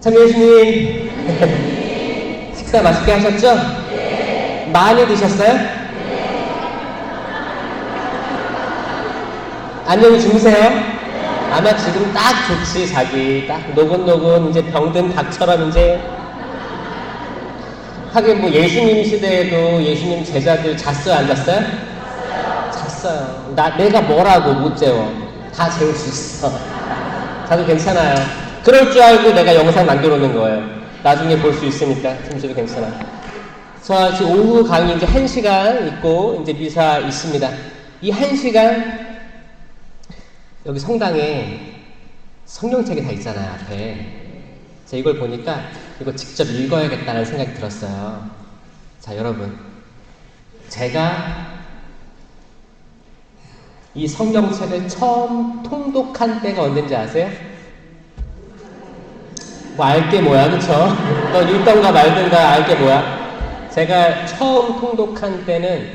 참 예수님 식사 맛있게 하셨죠? 많이 드셨어요? 안녕히 주무세요. 아마 지금 딱 좋지. 자기 딱 노곤노곤 이제 병든 닭처럼 이제. 하긴 뭐 예수님 시대에도 예수님 제자들 잤어요, 안 잤어요? 잤어요. 내가 뭐라고 못 재워. 다 재울 수 있어. 자도 괜찮아요. 그럴 줄 알고 내가 영상 만들어 놓은 거예요. 나중에 볼 수 있으니까 잠시도 괜찮아. 자, 지금 오후 강의 이제 1시간 있고 이제 미사 있습니다. 이 1시간 여기 성당에 성경책이 다 있잖아요, 앞에. 제가 이걸 보니까 이거 직접 읽어야겠다는 생각이 들었어요. 자, 여러분. 제가 이 성경책을 처음 통독한 때가 언젠지 아세요? 뭐 알게 뭐야, 그쵸? 너 읽던가 말던가 알게 뭐야? 제가 처음 통독한 때는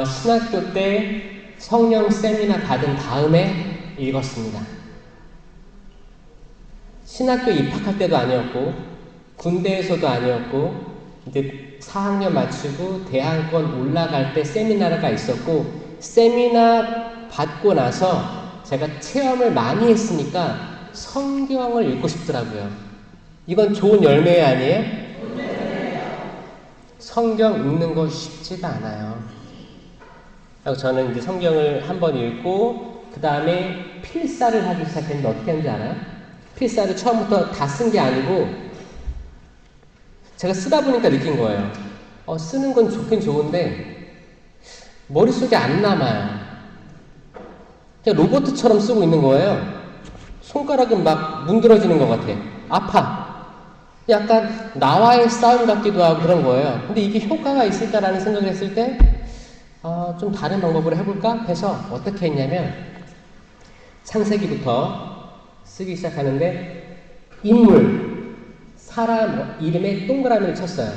신학교 때 성령 세미나 받은 다음에 읽었습니다. 신학교 입학할 때도 아니었고 군대에서도 아니었고 이제 4학년 마치고 대학원 올라갈 때 세미나가 있었고 세미나 받고 나서 제가 체험을 많이 했으니까 성경을 읽고 싶더라고요. 이건 좋은 열매 아니에요? 성경 읽는 거 쉽지가 않아요. 그래서 저는 이제 성경을 한번 읽고 그 다음에 필사를 하기 시작했는데 어떻게 하는지 알아요? 필사를 처음부터 다 쓴 게 아니고 제가 쓰다 보니까 느낀 거예요. 쓰는 건 좋긴 좋은데 머릿속에 안 남아요. 그냥 로봇처럼 쓰고 있는 거예요. 손가락은 막 문드러지는 것 같아. 아파. 약간 나와의 싸움 같기도 하고 그런 거예요. 근데 이게 효과가 있을까라는 생각을 했을 때 좀 다른 방법으로 해볼까 해서 어떻게 했냐면 창세기부터 쓰기 시작하는데 인물, 사람 이름에 동그라미를 쳤어요.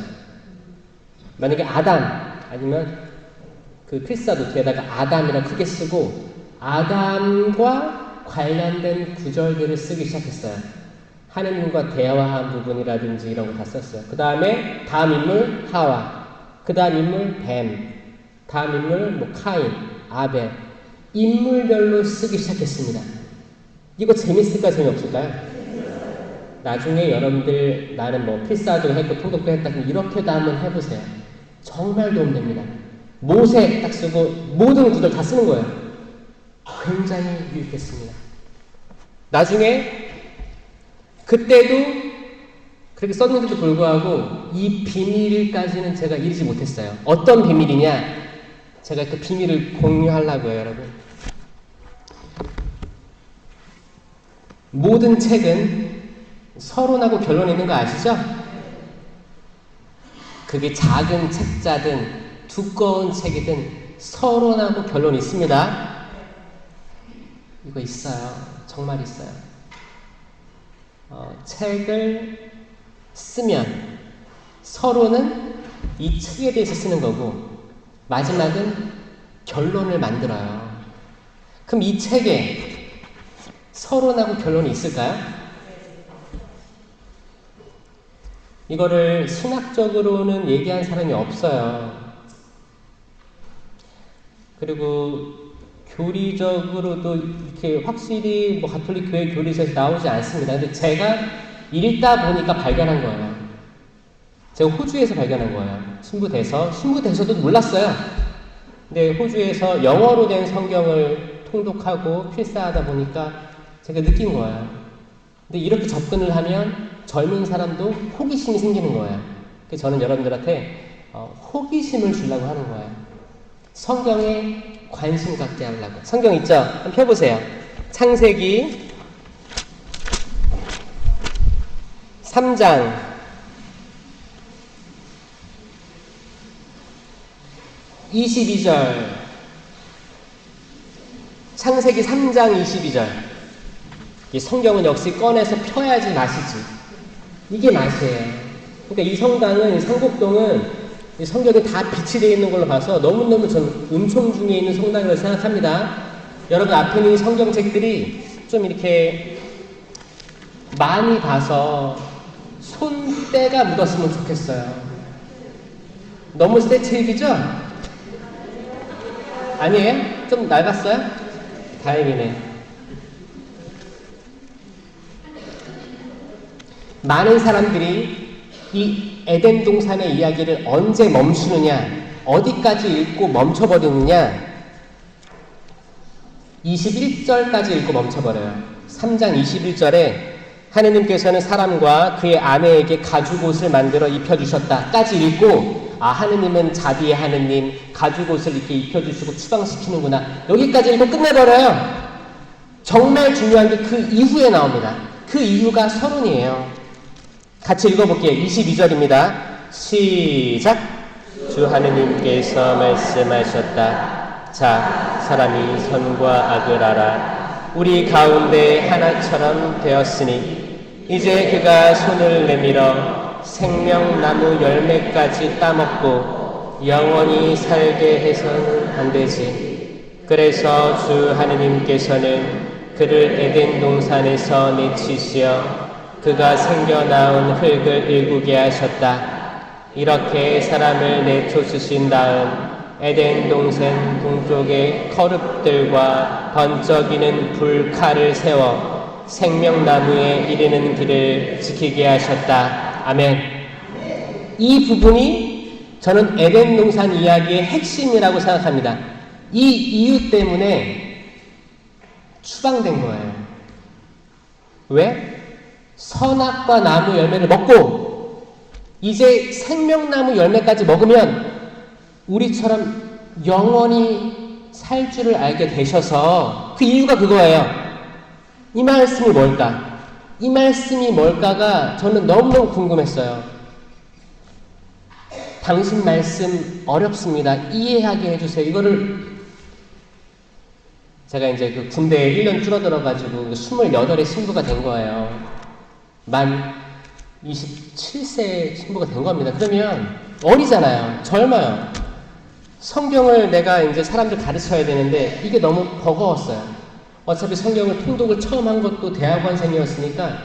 만약에 아담 아니면 그 필사도 뒤에다가 아담이라 크게 쓰고 아담과 관련된 구절들을 쓰기 시작했어요. 하느님과 대화한 부분이라든지 이런 거 다 썼어요. 그 다음에 다음 인물 하와, 그 다음 인물 뱀, 다음 인물 뭐 카인, 아벨, 인물별로 쓰기 시작했습니다. 이거 재밌을까 재미없을까요? 나중에 여러분들 나는 뭐 필사도 했고 통독도 했다 그럼 이렇게도 한번 해보세요. 정말 도움됩니다. 모세 딱 쓰고 모든 구절 다 쓰는 거예요. 굉장히 유익했습니다. 나중에 그때도 그렇게 썼는데도 불구하고 이 비밀까지는 제가 이르지 못했어요. 어떤 비밀이냐? 제가 그 비밀을 공유하려고요, 여러분. 모든 책은 서론하고 결론이 있는 거 아시죠? 그게 작은 책자든 두꺼운 책이든 서론하고 결론이 있습니다. 이거 있어요. 정말 있어요. 책을 쓰면 서론은 이 책에 대해서 쓰는 거고 마지막은 결론을 만들어요. 그럼 이 책에 서론하고 결론이 있을까요? 이거를 신학적으로는 얘기한 사람이 없어요. 그리고 교리적으로도 이렇게 확실히 뭐 가톨릭 교회 교리서에서 나오지 않습니다. 근데 제가 읽다 보니까 발견한 거예요. 제가 호주에서 발견한 거예요. 신부돼서도 몰랐어요. 근데 호주에서 영어로 된 성경을 통독하고 필사하다 보니까 제가 느낀 거예요. 근데 이렇게 접근을 하면 젊은 사람도 호기심이 생기는 거예요. 그래서 저는 여러분들한테 호기심을 주려고 하는 거예요. 성경에 관심 갖게 하려고. 성경 있죠? 한번 펴보세요. 창세기 3장 22절. 창세기 3장 22절. 이 성경은 역시 꺼내서 펴야지 맛이지. 이게 맛이에요. 그러니까 이 성당은, 이 상곡동은 이 성경이 다 빛이 되어 있는 걸로 봐서 너무너무 저는 은총 중에 있는 성당이라고 생각합니다. 여러분 앞에 있는 성경책들이 좀 이렇게 많이 봐서 손때가 묻었으면 좋겠어요. 너무 새 책이죠? 아니에요? 좀 낡았어요? 다행이네. 많은 사람들이 이 에덴 동산의 이야기를 언제 멈추느냐, 어디까지 읽고 멈춰버리느냐, 21절까지 읽고 멈춰버려요. 3장 21절에 하느님께서는 사람과 그의 아내에게 가죽옷을 만들어 입혀주셨다까지 읽고, 아, 하느님은 자비의 하느님, 가죽옷을 이렇게 입혀주시고 추방시키는구나, 여기까지 읽고 끝내버려요. 정말 중요한 게 그 이후에 나옵니다. 그 이유가 서론이에요. 같이 읽어볼게요. 22절입니다. 시작. 주 하느님께서 말씀하셨다. 자, 사람이 선과 악을 알아 우리 가운데 하나처럼 되었으니 이제 그가 손을 내밀어 생명나무 열매까지 따먹고 영원히 살게 해서는 안 되지. 그래서 주 하느님께서는 그를 에덴 동산에서 내치시어 그가 생겨나온 흙을 일구게 하셨다. 이렇게 사람을 내쫓으신 다음 에덴 동산 동쪽에 커룹들과 번쩍이는 불칼을 세워 생명나무에 이르는 길을 지키게 하셨다. 아멘. 이 부분이 저는 에덴 동산 이야기의 핵심이라고 생각합니다. 이 이유 때문에 추방된 거예요. 왜? 선악과 나무 열매를 먹고 이제 생명나무 열매까지 먹으면 우리처럼 영원히 살 줄을 알게 되셔서, 그 이유가 그거예요. 이 말씀이 뭘까? 이 말씀이 뭘까가 저는 너무너무 궁금했어요. 당신 말씀 어렵습니다. 이해하게 해주세요. 이거를 제가 이제 그 군대에 1년 줄어들어가지고 28의 신부가 된 거예요. 만 27세 신부가 된 겁니다. 그러면 어리잖아요. 젊어요. 성경을 내가 이제 사람들 가르쳐야 되는데 이게 너무 버거웠어요. 어차피 성경을 통독을 처음 한 것도 대학원생이었으니까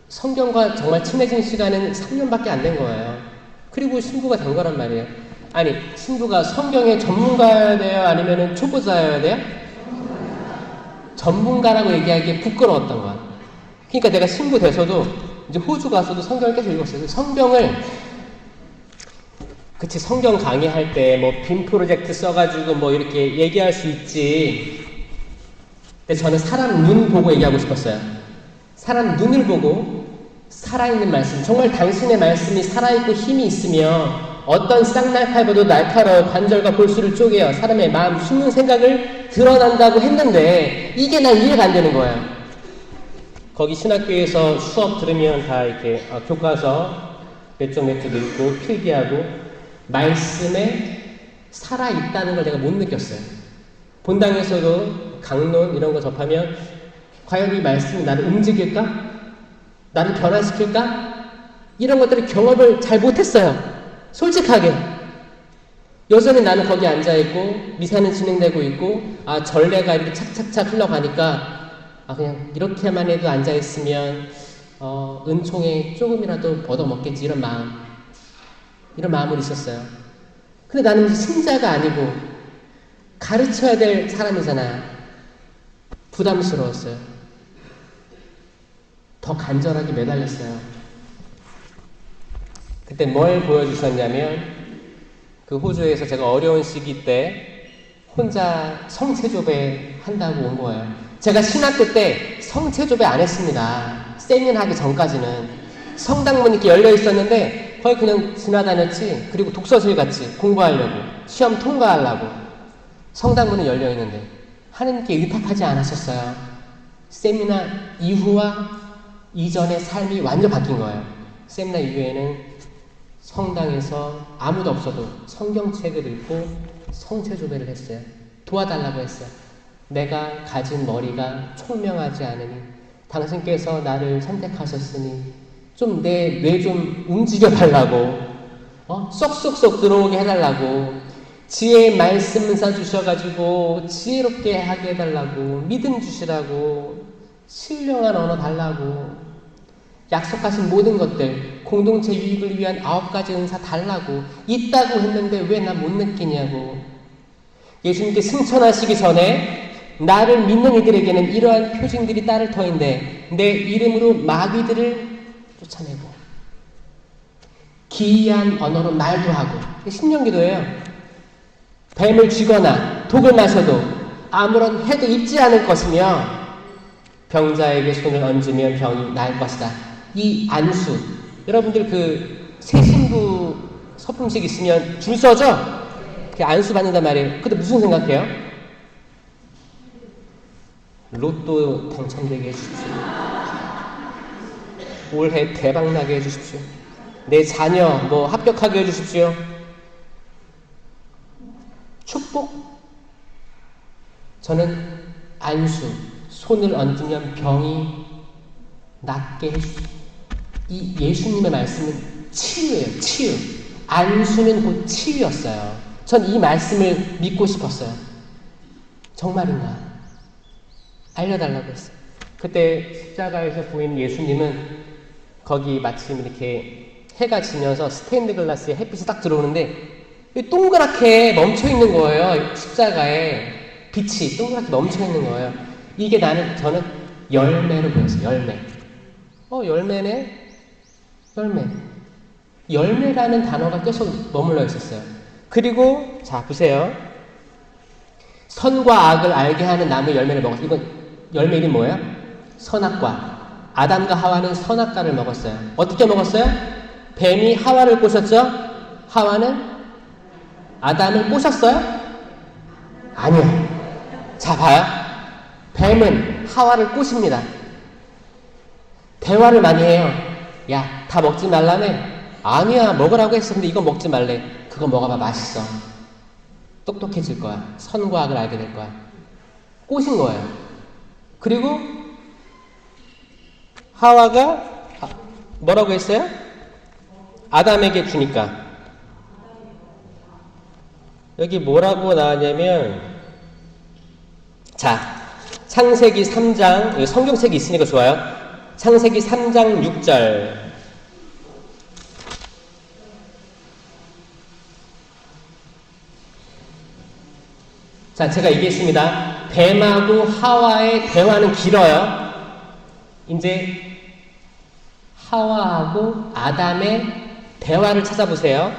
성경과 정말 친해진 시간은 3년밖에 안 된 거예요. 그리고 신부가 된 거란 말이에요. 아니, 신부가 성경의 전문가여야 돼요? 아니면 초보자여야 돼요? 전문가라고 얘기하기에 부끄러웠던 거야. 그러니까 내가 신부 돼서도 이제 호주 가서도 성경을 계속 읽었어요. 성경을, 그치, 성경 강의할 때 뭐 빔 프로젝트 써가지고 뭐 이렇게 얘기할 수 있지. 근데 저는 사람 눈 보고 얘기하고 싶었어요. 사람 눈을 보고 살아있는 말씀, 정말 당신의 말씀이 살아있고 힘이 있으며 어떤 쌍날칼보도 날카로워 관절과 골수를 쪼개어 사람의 마음 숨는 생각을 드러난다고 했는데 이게 난 이해가 안 되는 거예요. 거기 신학교에서 수업 들으면 다 이렇게 교과서 몇 쪽 읽고 필기하고 말씀에 살아있다는 걸 내가 못 느꼈어요. 본당에서도 강론 이런 거 접하면 과연 이 말씀이 나를 움직일까? 나를 변화시킬까? 이런 것들을 경험을 잘 못했어요. 솔직하게. 여전히 나는 거기 앉아있고 미사는 진행되고 있고 전례가 이렇게 착착착 흘러가니까 그냥 이렇게만 해도 앉아있으면 은총에 조금이라도 얻어먹겠지, 이런 마음으로 있었어요. 근데 나는 신자가 아니고 가르쳐야 될 사람이잖아요. 부담스러웠어요. 더 간절하게 매달렸어요. 그때 뭘 보여주셨냐면, 그 호주에서 제가 어려운 시기 때 혼자 성체조배 한다고 온 거예요. 제가 신학교 때 성체조배 안 했습니다. 세미나 하기 전까지는. 성당문 이렇게 열려 있었는데 거의 그냥 지나다녔지. 그리고 독서실 갔지. 공부하려고, 시험 통과하려고. 성당문은 열려 있는데 하느님께 의탁하지 않았었어요. 세미나 이후와 이전의 삶이 완전 바뀐 거예요. 세미나 이후에는 성당에서 아무도 없어도 성경책을 읽고 성체조배를 했어요. 도와달라고 했어요. 내가 가진 머리가 총명하지 않으니 당신께서 나를 선택하셨으니 좀 내 뇌 좀 움직여 달라고, 쏙쏙쏙 들어오게 해달라고, 지혜의 말씀 사주셔가지고 지혜롭게 하게 해달라고, 믿음 주시라고, 신령한 언어 달라고. 약속하신 모든 것들, 공동체 유익을 위한 9가지 은사 달라고 있다고 했는데 왜 나 못 느끼냐고. 예수님께 승천하시기 전에 나를 믿는 이들에게는 이러한 표징들이 따를 터인데 내 이름으로 마귀들을 쫓아내고 기이한 언어로 말도 하고, 신령기도예요. 뱀을 쥐거나 독을 마셔도 아무런 해도 입지 않을 것이며 병자에게 손을 얹으면 병이 나을 것이다. 이 안수, 여러분들 그 새신부 서품식 있으면 줄 서죠? 그 안수 받는단 말이에요. 그때 무슨 생각해요? 로또 당첨되게 해주십시오. 올해 대박나게 해주십시오. 내 자녀 뭐 합격하게 해주십시오. 축복. 저는 안수, 손을 얹으면 병이 낫게 해주십시오. 이 예수님의 말씀은 치유예요. 치유. 안수는 곧 치유였어요. 전 이 말씀을 믿고 싶었어요. 정말인가? 알려달라고 했어요. 그때 십자가에서 보인 예수님은 거기 마침 이렇게 해가 지면서 스테인드 글라스에 햇빛이 딱 들어오는데 동그랗게 멈춰있는 거예요. 십자가에 빛이 동그랗게 멈춰있는 거예요. 이게 저는 열매로 보였어요. 열매. 열매네? 열매. 열매라는 단어가 계속 머물러 있었어요. 그리고 자 보세요. 선과 악을 알게 하는 나무 열매를 먹었어요. 이건 열매 이름 뭐예요? 선악과. 아담과 하와는 선악과를 먹었어요. 어떻게 먹었어요? 뱀이 하와를 꼬셨죠? 하와는 아담을 꼬셨어요? 아니요. 자 봐요. 뱀은 하와를 꼬십니다. 대화를 많이 해요. 야, 다 먹지 말라며? 아니야, 먹으라고 했었는데 이거 먹지 말래. 그거 먹어봐, 맛있어. 똑똑해질 거야. 선과 악을 알게 될 거야. 꼬신 거예요. 그리고 하와가 뭐라고 했어요? 아담에게 주니까. 여기 뭐라고 나왔냐면, 자, 창세기 3장, 여기 성경책이 있으니까 좋아요. 창세기 3장 6절. 자, 제가 얘기했습니다. 뱀하고 하와의 대화는 길어요. 이제 하와하고 아담의 대화를 찾아보세요.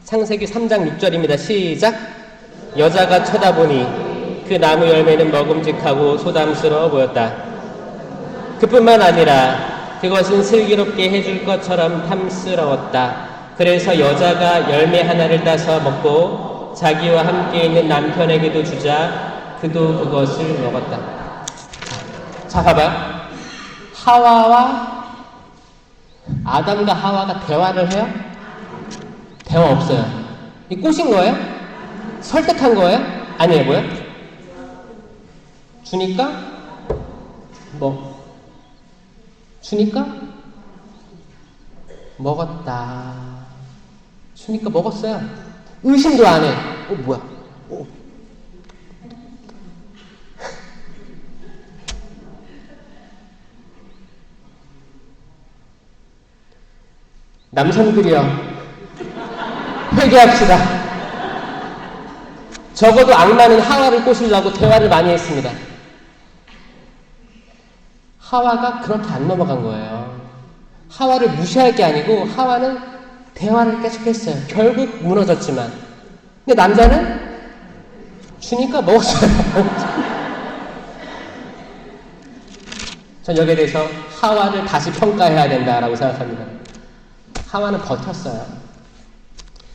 창세기 3장 6절입니다. 시작. 여자가 쳐다보니 그 나무 열매는 먹음직하고 소담스러워 보였다. 그뿐만 아니라 그것은 슬기롭게 해줄 것처럼 탐스러웠다. 그래서 여자가 열매 하나를 따서 먹고 자기와 함께 있는 남편에게도 주자 그도 그것을 먹었다. 자, 봐봐요. 아담과 하와가 대화를 해요? 대화 없어요. 이 꼬신 거예요? 설득한 거예요? 아니에요. 뭐요? 주니까 먹었다. 주니까 먹었어요. 의심도 안 해. 뭐야? 남성들이요. 회개합시다. 적어도 악마는 하와를 꼬시려고 대화를 많이 했습니다. 하와가 그렇게 안 넘어간 거예요. 하와를 무시할 게 아니고 하와는 대화를 계속했어요. 결국 무너졌지만. 근데 남자는 주니까 먹었어요. 전 여기에 대해서 하와를 다시 평가해야 된다라고 생각합니다. 하와는 버텼어요.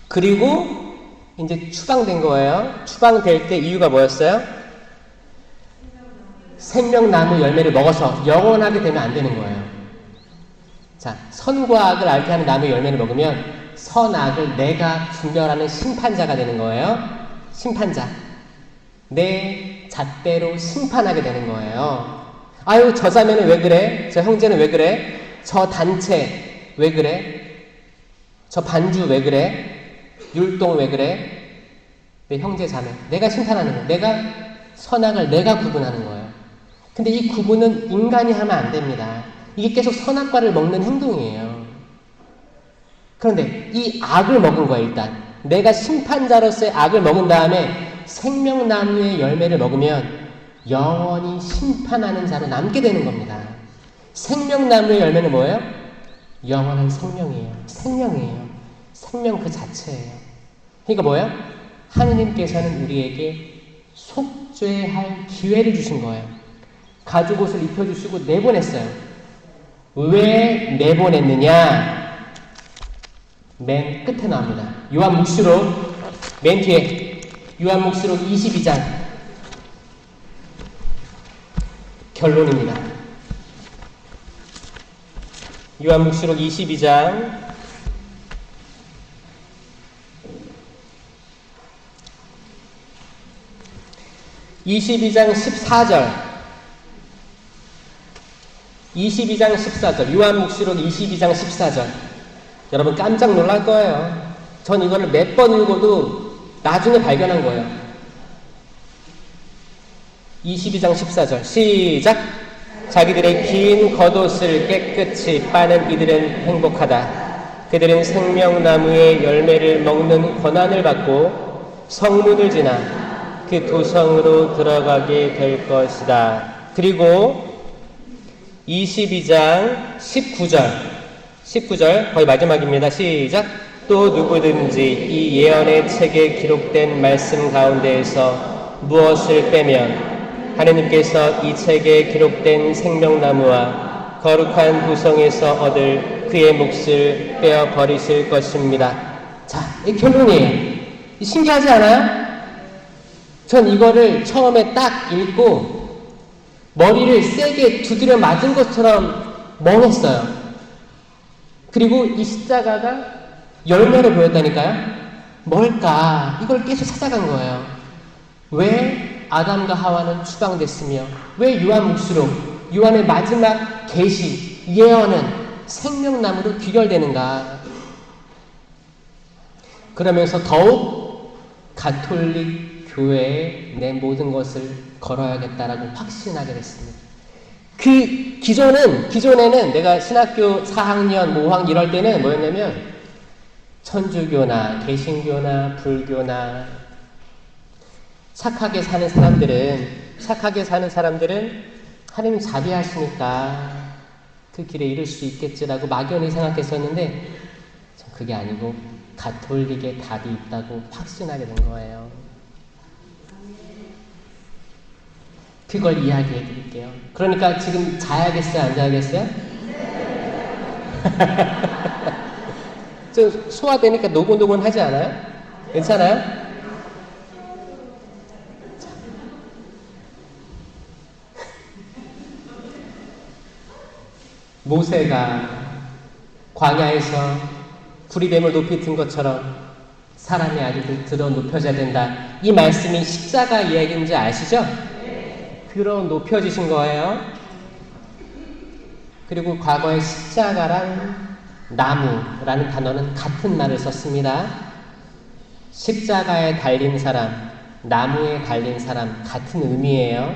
그리고 이제 추방된 거예요. 추방될 때 이유가 뭐였어요? 생명나무 열매를 먹어서 영원하게 되면 안 되는 거예요. 자, 선과 악을 알게 하는 나무 열매를 먹으면 선악을 내가 분별하는 심판자가 되는 거예요. 심판자. 내 잣대로 심판하게 되는 거예요. 아유, 저 자매는 왜 그래? 저 형제는 왜 그래? 저 단체 왜 그래? 저 반주 왜 그래? 율동 왜 그래? 내 형제 자매. 내가 심판하는 거예요. 내가 선악을 내가 구분하는 거예요. 근데 이 구분은 인간이 하면 안 됩니다. 이게 계속 선악과를 먹는 행동이에요. 그런데 이 악을 먹은 거야, 일단. 내가 심판자로서의 악을 먹은 다음에 생명나무의 열매를 먹으면 영원히 심판하는 자로 남게 되는 겁니다. 생명나무의 열매는 뭐예요? 영원한 생명이에요. 생명이에요. 생명 그 자체예요. 그러니까 뭐예요? 하느님께서는 우리에게 속죄할 기회를 주신 거예요. 가죽옷을 입혀주시고 내보냈어요. 왜 내보냈느냐? 맨 끝에 나옵니다. 요한묵시록 맨 뒤에 요한묵시록 22장 결론입니다. 요한묵시록 22장 14절 22장 14절 요한묵시록 22장 14절 여러분 깜짝 놀랄 거예요. 전 이거를 몇 번 읽어도 나중에 발견한 거예요. 22장 14절 시작. 자기들의 긴 겉옷을 깨끗이 빠는 이들은 행복하다. 그들은 생명나무의 열매를 먹는 권한을 받고 성문을 지나 그 도성으로 들어가게 될 것이다. 그리고 22장 19절 거의 마지막입니다. 시작. 또 누구든지 이 예언의 책에 기록된 말씀 가운데에서 무엇을 빼면 하느님께서 이 책에 기록된 생명나무와 거룩한 도성에서 얻을 그의 몫을 빼어 버리실 것입니다. 자, 이 결론이에요. 신기하지 않아요? 전 이거를 처음에 딱 읽고 머리를 세게 두드려 맞은 것처럼 멍했어요. 그리고 이 십자가가 열매를 보였다니까요. 뭘까? 이걸 계속 찾아간 거예요. 왜 아담과 하와는 추방됐으며 왜 요한묵시록 요한의 마지막 계시 예언은 생명나무로 귀결되는가? 그러면서 더욱 가톨릭 교회에 내 모든 것을 걸어야겠다라고 확신하게 됐습니다. 기존에는 내가 신학교 4학년, 5학년 이럴 때는 뭐였냐면 천주교나 개신교나 불교나 착하게 사는 사람들은 하나님 자비하시니까 그 길에 이를 수 있겠지라고 막연히 생각했었는데 그게 아니고 가톨릭의 답이 있다고 확신하게 된 거예요. 그걸 이야기해 드릴게요. 그러니까 지금 자야겠어요? 안 자야겠어요? 좀 소화되니까 노곤노곤하지 않아요? 괜찮아요? 모세가 광야에서 구리뱀을 높이 든 것처럼 사람의 아들을 들어 높여져야 된다. 이 말씀이 십자가 이야기인지 아시죠? 들어 높여지신 거예요. 그리고 과거의 십자가랑 나무라는 단어는 같은 말을 썼습니다. 십자가에 달린 사람, 나무에 달린 사람 같은 의미예요.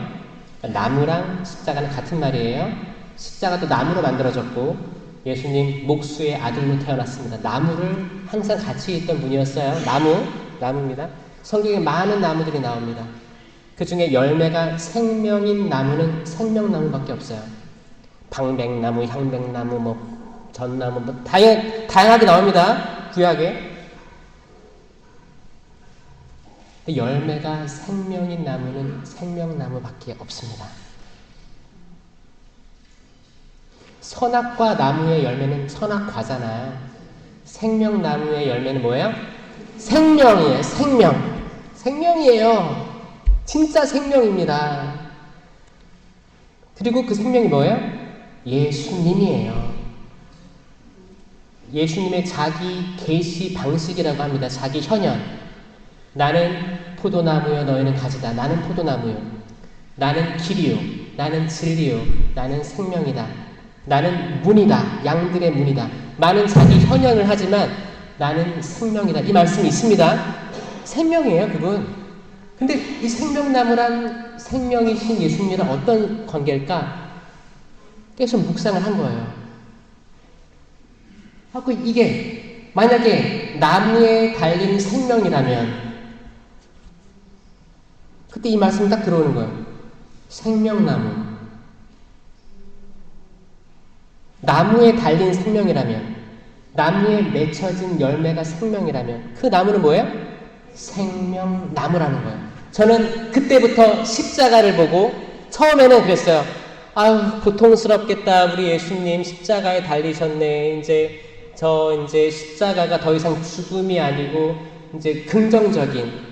나무랑 십자가는 같은 말이에요. 십자가도 나무로 만들어졌고 예수님 목수의 아들로 태어났습니다. 나무를 항상 같이 있던 분이었어요. 나무입니다. 성경에 많은 나무들이 나옵니다. 그 중에 열매가 생명인 나무는 생명나무밖에 없어요. 방백나무, 향백나무, 전나무, 다양하게 나옵니다. 구약에. 열매가 생명인 나무는 생명나무밖에 없습니다. 선악과 나무의 열매는 선악과잖아요. 생명나무의 열매는 뭐예요? 생명이에요. 생명이에요. 진짜 생명입니다. 그리고 그 생명이 뭐예요? 예수님이에요. 예수님의 자기 계시 방식이라고 합니다. 자기 현현. 나는 포도나무요 너희는 가지다. 나는 포도나무요. 나는 길이요. 나는 진리요. 나는 생명이다. 나는 문이다. 양들의 문이다. 많은 자기 현현을 하지만 나는 생명이다. 이 말씀이 있습니다. 생명이에요, 그분. 근데 이 생명나무란 생명이신 예수님이랑 어떤 관계일까? 계속 묵상을 한 거예요. 하고 이게 만약에 나무에 달린 생명이라면 그때 이 말씀이 딱 들어오는 거예요. 생명나무. 나무에 달린 생명이라면, 나무에 맺혀진 열매가 생명이라면 그 나무는 뭐예요? 생명나무라는 거예요. 저는 그때부터 십자가를 보고 처음에는 그랬어요. 아유, 고통스럽겠다. 우리 예수님 십자가에 달리셨네. 이제 십자가가 더 이상 죽음이 아니고 이제 긍정적인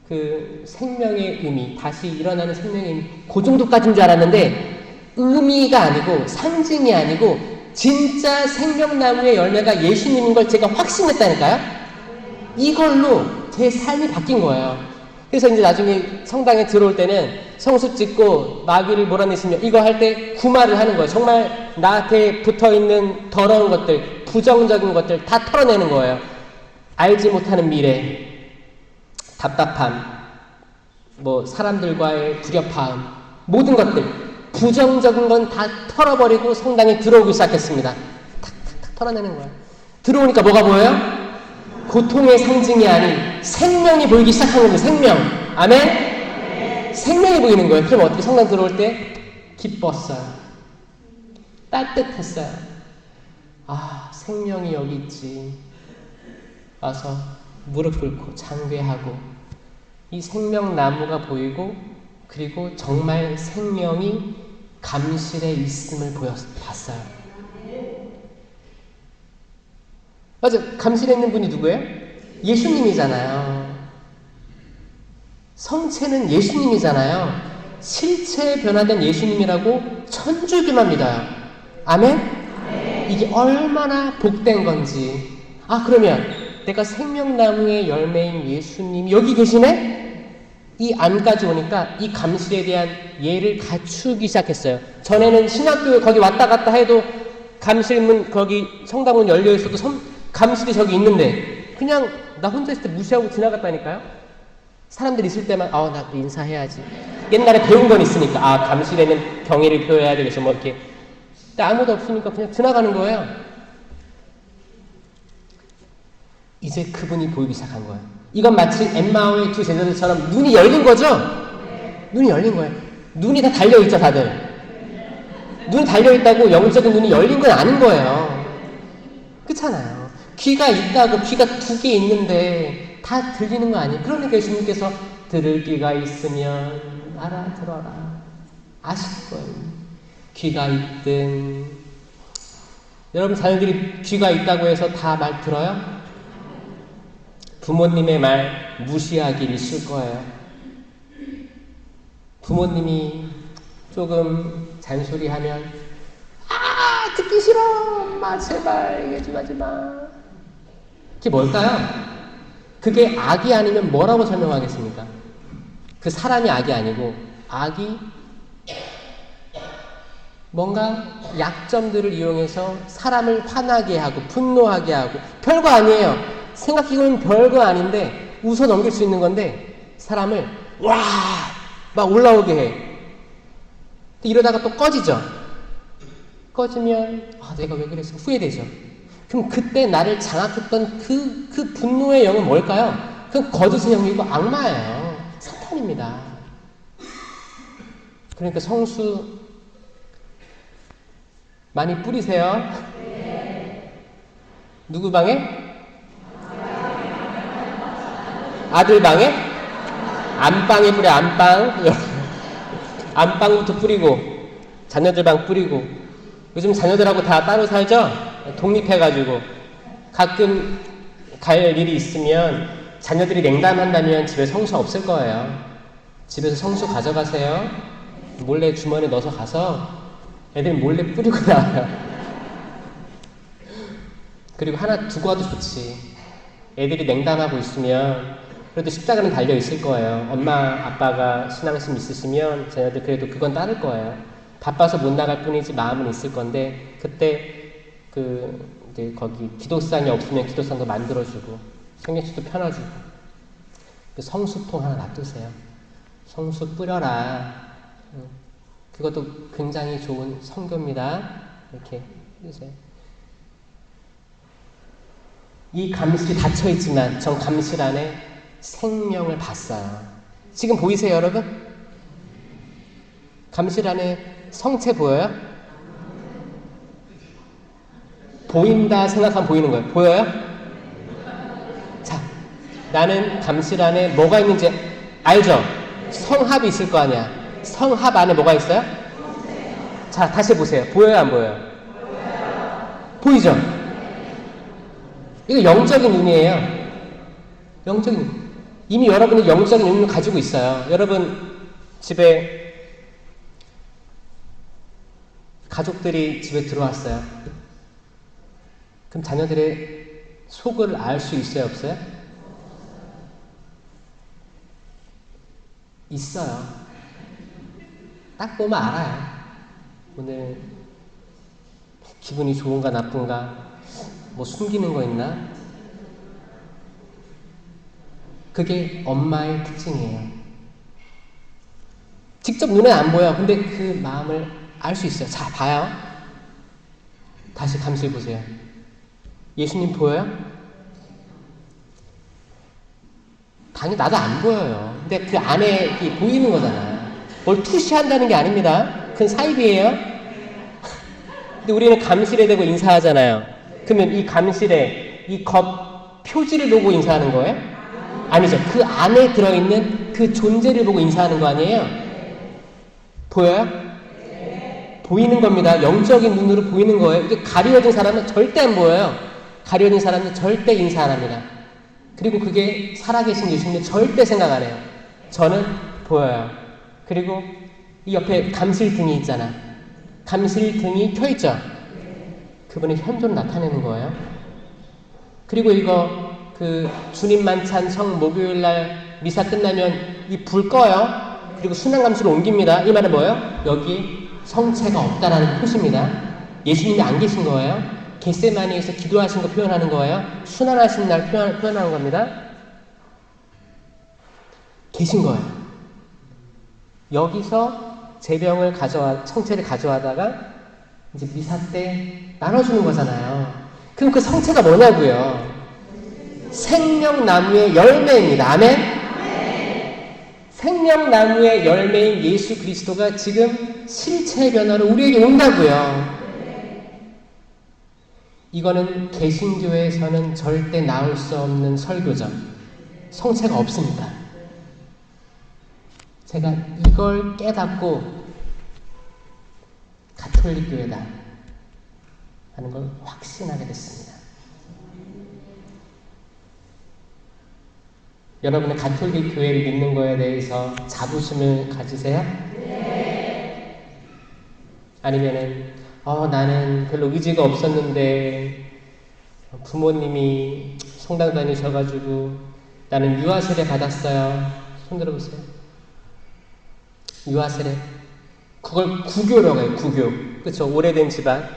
그 생명의 의미, 다시 일어나는 생명의 의미, 그 정도까지인 줄 알았는데 의미가 아니고 상징이 아니고 진짜 생명나무의 열매가 예수님인 걸 제가 확신했다니까요. 이걸로 제 삶이 바뀐 거예요. 그래서 이제 나중에 성당에 들어올 때는 성수 찍고 마귀를 몰아내시며 이거 할 때 구마를 하는 거예요. 정말 나한테 붙어있는 더러운 것들, 부정적인 것들 다 털어내는 거예요. 알지 못하는 미래, 답답함, 뭐 사람들과의 불협화음, 모든 것들 부정적인 건 다 털어버리고 성당에 들어오기 시작했습니다. 탁탁탁 털어내는 거예요. 들어오니까 뭐가 보여요? 고통의 상징이 아닌 생명이 보이기 시작한 겁니다. 생명. 아멘? 생명이 보이는 거예요. 그럼 어떻게 성당 들어올 때? 기뻤어요. 따뜻했어요. 아, 생명이 여기 있지. 와서 무릎 꿇고 장괴하고 이 생명나무가 보이고 그리고 정말 생명이 감실에 있음을 봤어요. 맞아, 감실에 있는 분이 누구예요? 예수님이잖아요. 성체는 예수님이잖아요. 실체에 변화된 예수님이라고 천주교만 믿어요. 아멘? 이게 얼마나 복된 건지. 아, 그러면 내가 생명나무의 열매인 예수님이 여기 계시네? 이 안까지 오니까 이 감실에 대한 예를 갖추기 시작했어요. 전에는 신학교에 거기 왔다 갔다 해도 감실문 거기 성당문 열려 있어도 감실이 저기 있는데 그냥 나 혼자 있을 때 무시하고 지나갔다니까요. 사람들 있을 때만 나 인사해야지. 옛날에 배운 건 있으니까 감실에는 경의를 표해야 되겠어 뭐 이렇게. 근데 아무도 없으니까 그냥 지나가는 거예요. 이제 그분이 보이기 시작한 거예요. 이건 마치 엠마오의 두 제자들처럼 눈이 열린 거죠? 눈이 열린 거예요. 눈이 다 달려있죠, 다들. 눈이 달려있다고 영적인 눈이 열린 건 아닌 거예요. 그렇잖아요. 귀가 있다고 귀가 두 개 있는데 다 들리는 거 아니에요. 그러니까 예수님께서 들을 귀가 있으면 알아들어라. 아실 거예요. 귀가 있든. 여러분 자녀들이 귀가 있다고 해서 다 말 들어요? 부모님의 말 무시하기 있을 거예요. 부모님이 조금 잔소리하면 듣기 싫어 엄마 제발 얘기 좀 하지 마. 그게 뭘까요? 그게 악이 아니면 뭐라고 설명하겠습니까? 그 사람이 악이 아니고 악이 뭔가 약점들을 이용해서 사람을 화나게 하고 분노하게 하고 별거 아니에요. 생각해보면 별거 아닌데 웃어 넘길 수 있는 건데 사람을 막 올라오게 해. 이러다가 또 꺼지죠. 꺼지면 내가 왜 그랬어 후회되죠. 그럼 그때 나를 장악했던 그 분노의 영은 뭘까요? 그건 거짓의 영이고 악마예요. 사탄입니다. 그러니까 성수 많이 뿌리세요. 누구 방에? 아들 방에? 안방에 뿌려, 안방. 안방부터 뿌리고, 자녀들 방 뿌리고. 요즘 자녀들하고 다 따로 살죠? 독립해가지고. 가끔 갈 일이 있으면 자녀들이 냉담한다면 집에 성수 없을 거예요. 집에서 성수 가져가세요. 몰래 주머니에 넣어서 가서 애들 몰래 뿌리고 나와요. 그리고 하나 두고 와도 좋지. 애들이 냉담하고 있으면 그래도 십자가는 달려 있을 거예요. 엄마, 아빠가 신앙심 있으시면 자녀들 그래도 그건 따를 거예요. 바빠서 못 나갈 뿐이지 마음은 있을 건데 그때 이제 거기 기도상이 없으면 기도상도 만들어주고 생애수도 편해주고 성수통 하나 놔두세요. 성수 뿌려라. 그것도 굉장히 좋은 성교입니다. 이렇게 해주세요. 이 감실이 닫혀있지만 전 감실 안에 생명을 봤어요. 지금 보이세요, 여러분? 감실 안에 성체 보여요? 보인다 생각하면 보이는 거예요. 보여요? 자, 나는 감실 안에 뭐가 있는지 알죠? 성합이 있을 거 아니야. 성합 안에 뭐가 있어요? 자, 다시 보세요. 보여요, 안 보여요? 보이죠? 이거 영적인 눈이에요. 영적인 눈. 이미 여러분이 영적인 눈을 가지고 있어요. 여러분 집에 가족들이 집에 들어왔어요. 그럼 자녀들의 속을 알 수 있어요, 없어요? 있어요. 딱 보면 알아요. 오늘 기분이 좋은가 나쁜가, 뭐 숨기는 거 있나? 그게 엄마의 특징이에요. 직접 눈에 안 보여. 근데 그 마음을 알 수 있어요. 자, 봐요. 다시 감실 보세요. 예수님 보여요? 당연히 나도 안 보여요. 근데 그 안에 보이는 거잖아. 뭘 투시한다는 게 아닙니다. 그건 사입이에요. 근데 우리는 감실에 대고 인사하잖아요. 그러면 이 감실에 이 겉 표지를 보고 인사하는 거예요? 아니죠. 그 안에 들어있는 그 존재를 보고 인사하는 거 아니에요? 보여요? 보이는 겁니다. 영적인 눈으로 보이는 거예요. 이게 가려진 사람은 절대 안 보여요. 가려진 사람은 절대 인사 안 합니다. 그리고 그게 살아계신 예수님은 절대 생각 안 해요. 저는 보여요. 그리고 이 옆에 감실등이 있잖아. 감실등이 켜있죠? 그분의 현존을 나타내는 거예요. 그리고 이거 주님 만찬 성 목요일날 미사 끝나면 이 불 꺼요. 그리고 순환감수로 옮깁니다. 이 말은 뭐예요? 여기 성체가 없다라는 표시입니다. 예수님이 안 계신 거예요. 겟세마니에서 기도하신 거 표현하는 거예요. 순환하신 날 표현하는 겁니다. 계신 거예요. 여기서 제병을 성체를 가져와다가 이제 미사 때 나눠주는 거잖아요. 그럼 그 성체가 뭐냐고요? 생명나무의 열매입니다. 아멘? 생명나무의 열매인 예수 그리스도가 지금 실체의 변화로 우리에게 온다고요. 이거는 개신교에서는 절대 나올 수 없는 설교죠. 성체가 없습니다. 제가 이걸 깨닫고 가톨릭 교회다 하는 걸 확신하게 됐습니다. 여러분의 가톨릭 교회를 믿는 거에 대해서 자부심을 가지세요? 네. 아니면은 나는 별로 의지가 없었는데 부모님이 성당 다니셔가지고 나는 유아세례 받았어요. 손 들어보세요. 유아세례. 그걸 구교라고 해요. 구교. 그렇죠. 오래된 집안.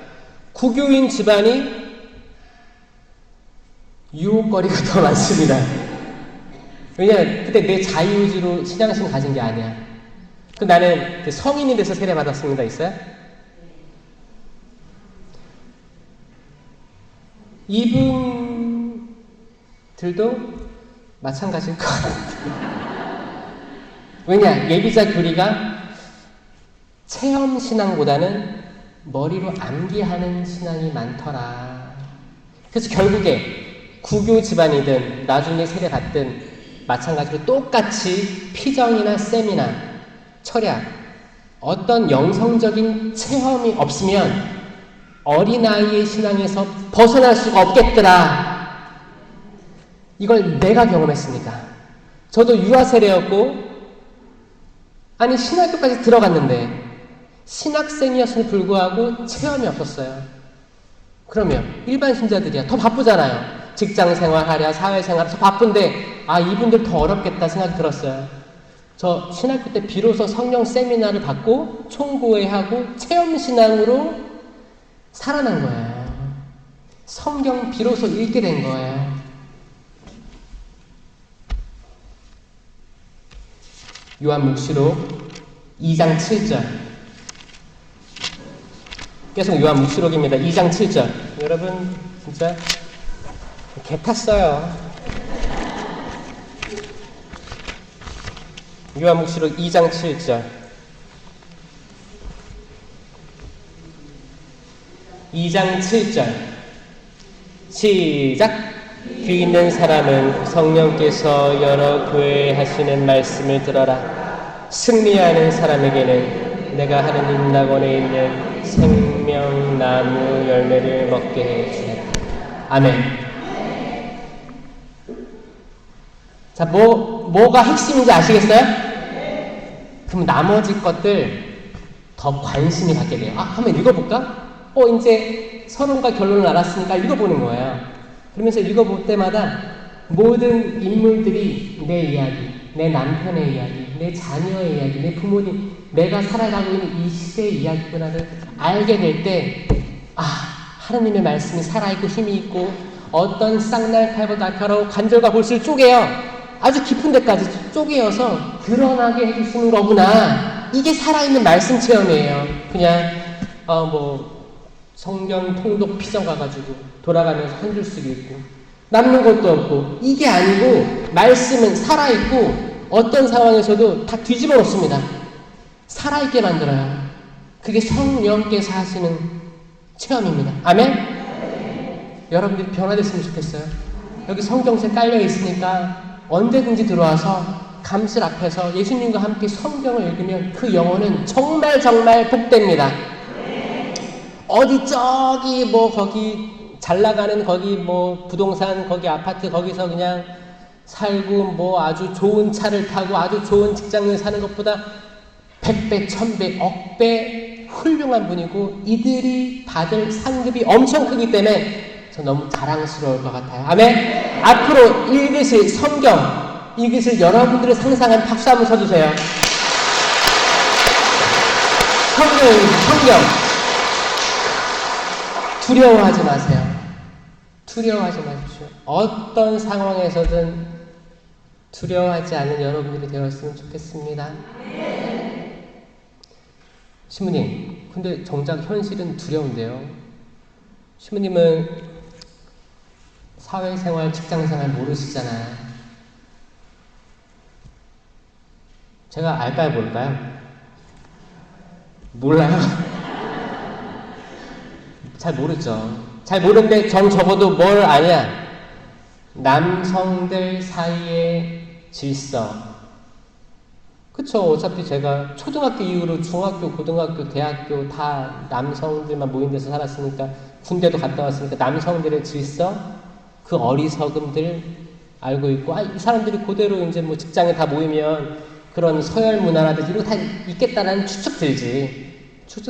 구교인 집안이 유혹거리가 더 많습니다. 왜냐면 그때 내 자유의지로 신앙심 가진 게 아니야. 그럼 나는 성인이 돼서 세례 받았습니다. 있어요? 이분들도 마찬가지일 것 같아요. 왜냐? 예비자 교리가 체험 신앙보다는 머리로 암기하는 신앙이 많더라. 그래서 결국에 구교 집안이든 나중에 세례 받든 마찬가지로 똑같이 피정이나 세미나, 철야, 어떤 영성적인 체험이 없으면 어린아이의 신앙에서 벗어날 수가 없겠더라. 이걸 내가 경험했으니까. 저도 유아세례였고, 아니 신학교까지 들어갔는데 신학생이었음에 불구하고 체험이 없었어요. 그러면 일반 신자들이야 더 바쁘잖아요. 직장생활 하랴 사회생활 더 바쁜데 이분들 더 어렵겠다 생각이 들었어요. 저 신학교 때 비로소 성령 세미나를 받고 총고회하고 체험신앙으로 살아난 거예요. 성경 비로소 읽게 된 거예요. 요한묵시록 2장 7절 계속 요한묵시록입니다. 2장 7절. 여러분 진짜 개 탔어요. 요한묵시록 2장 7절. 2장 7절. 시작. 귀 있는 사람은 성령께서 여러 교회에 하시는 말씀을 들어라. 승리하는 사람에게는 내가 하느님 낙원에 있는 생명나무 열매를 먹게 해 주겠다. 아멘. 자, 뭐가 핵심인지 아시겠어요? 그럼 나머지 것들 더 관심이 갖게 돼요. 한번 읽어볼까? 이제 서론과 결론을 알았으니까 읽어보는 거예요. 그러면서 읽어볼 때마다 모든 인물들이 내 이야기, 내 남편의 이야기, 내 자녀의 이야기, 내 부모님, 내가 살아가고 있는 이 시대의 이야기구나를 알게 될 때, 하나님의 말씀이 살아있고 힘이 있고 어떤 쌍날칼과 날카로운 관절과 골수를 쪼개요. 아주 깊은 데까지 쪼개어서 드러나게 해주시는 거구나. 이게 살아있는 말씀 체험이에요. 그냥 성경 통독 피정 가가지고 돌아가면서 한 줄씩 읽고 남는 것도 없고, 이게 아니고 말씀은 살아있고 어떤 상황에서도 다 뒤집어 놓습니다. 살아있게 만들어요. 그게 성령께서 하시는 체험입니다. 아멘? 여러분들이 변화됐으면 좋겠어요. 여기 성경책 깔려 있으니까 언제든지 들어와서 감실 앞에서 예수님과 함께 성경을 읽으면 그 영혼은 정말 복됩니다. 어디 저기 거기 잘 나가는 거기 부동산 거기 아파트 거기서 그냥 살고 아주 좋은 차를 타고 아주 좋은 직장을 사는 것보다 100배, 1000배, 억배 훌륭한 분이고 이들이 받을 상급이 엄청 크기 때문에 저 너무 자랑스러울 것 같아요. 아멘? 앞으로 읽으실 성경, 읽으실 여러분들의 상상한 박수 한번 쳐주세요. 성경. 두려워하지 마세요. 두려워하지 마십시오. 어떤 상황에서든 두려워하지 않는 여러분들이 되었으면 좋겠습니다. 신부님, 근데 정작 현실은 두려운데요. 신부님은 사회생활, 직장생활 모르시잖아요. 제가 알까요, 모를까요? 몰라요? 잘 모르죠. 잘 모르는데 전 적어도 뭘 아냐? 남성들 사이의 질서. 그쵸. 어차피 제가 초등학교 이후로 중학교, 고등학교, 대학교 다 남성들만 모인 데서 살았으니까, 군대도 갔다 왔으니까 남성들의 질서, 그 어리석음들 알고 있고, 이 사람들이 그대로 이제 직장에 다 모이면 그런 서열 문화라든지 이런 거 다 있겠다라는 추측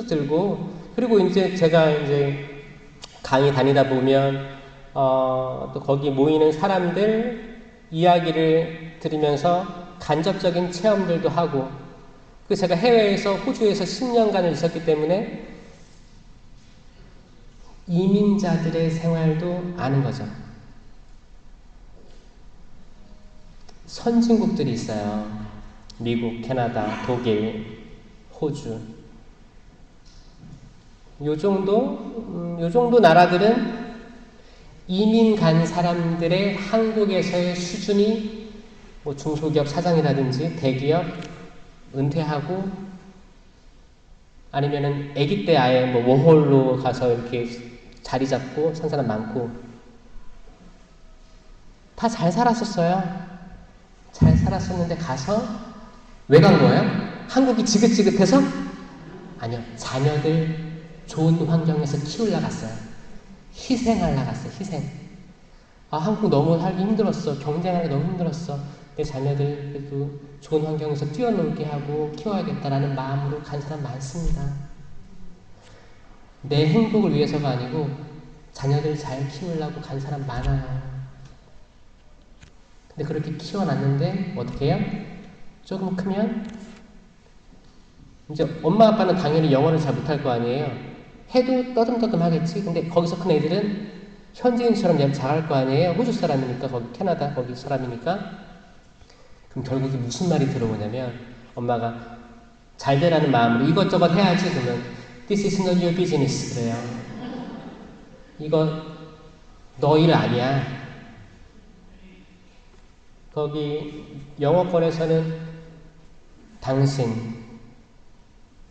들고, 그리고 이제 제가 이제 강의 다니다 보면 또 거기 모이는 사람들 이야기를 들으면서 간접적인 체험들도 하고, 그 제가 해외에서 호주에서 10년간을 있었기 때문에 이민자들의 생활도 아는 거죠. 선진국들이 있어요. 미국, 캐나다, 독일, 호주. 요 정도 나라들은 이민 간 사람들의 한국에서의 수준이 중소기업 사장이라든지 대기업 은퇴하고 아니면은 아기 때 아예 워홀로 가서 이렇게 자리 잡고 산 사람 많고, 다 잘 살았었어요. 잘 살았었는데 가서 왜 간 거예요? 한국이 지긋지긋해서? 아니요. 자녀들 좋은 환경에서 키우려 갔어요. 희생하려 갔어요. 희생. 한국 너무 살기 힘들었어. 경쟁하기 너무 힘들었어. 내 자녀들 그래도 좋은 환경에서 뛰어놀게 하고 키워야겠다라는 마음으로 간 사람 많습니다. 내 행복을 위해서가 아니고 자녀들 잘 키우려고 간 사람 많아요. 근데 그렇게 키워놨는데 어떻게 해요? 조금 크면 이제 엄마 아빠는 당연히 영어를 잘 못할 거 아니에요. 해도 떠듬떠듬 하겠지. 근데 거기서 큰 애들은 현지인처럼 잘할 거 아니에요. 호주 사람이니까, 거기 캐나다 거기 사람이니까. 그럼 결국에 무슨 말이 들어오냐면, 엄마가 잘 되라는 마음으로 이것저것 해야지. 그러면 This is not your business. 그래요. 이거 너 일 아니야. 거기 영어권에서는 당신,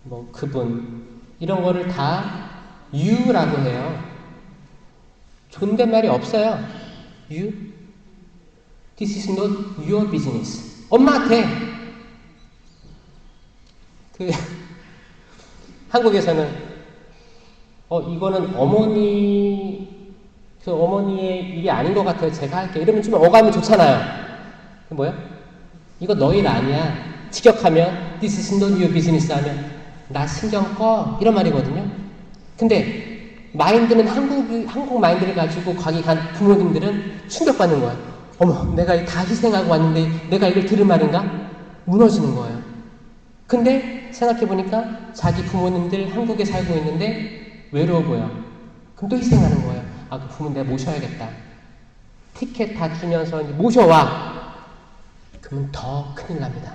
뭐 그분 이런 거를 다 you라고 해요. 존댓말이 없어요. you. This is not your business. 엄마한테 한국에서는 이거는 어머니의 일이 아닌 것 같아요. 제가 할게. 이러면 좀 어감이 좋잖아요. 뭐야? 이거 너 일 아니야. 직역하면 This is not your business 하면 나 신경 꺼. 이런 말이거든요. 근데 마인드는 한국 마인드를 가지고 거기 간 부모님들은 충격받는 거예요. 어머, 내가 다 희생하고 왔는데 내가 이걸 들을 말인가? 무너지는 거예요. 근데 생각해보니까 자기 부모님들 한국에 살고 있는데 외로워 보여. 그럼 또 희생하는 거예요. 아, 그 부모 내가 모셔야겠다. 티켓 다 주면서 이제 모셔와. 그러면 더 큰일 납니다.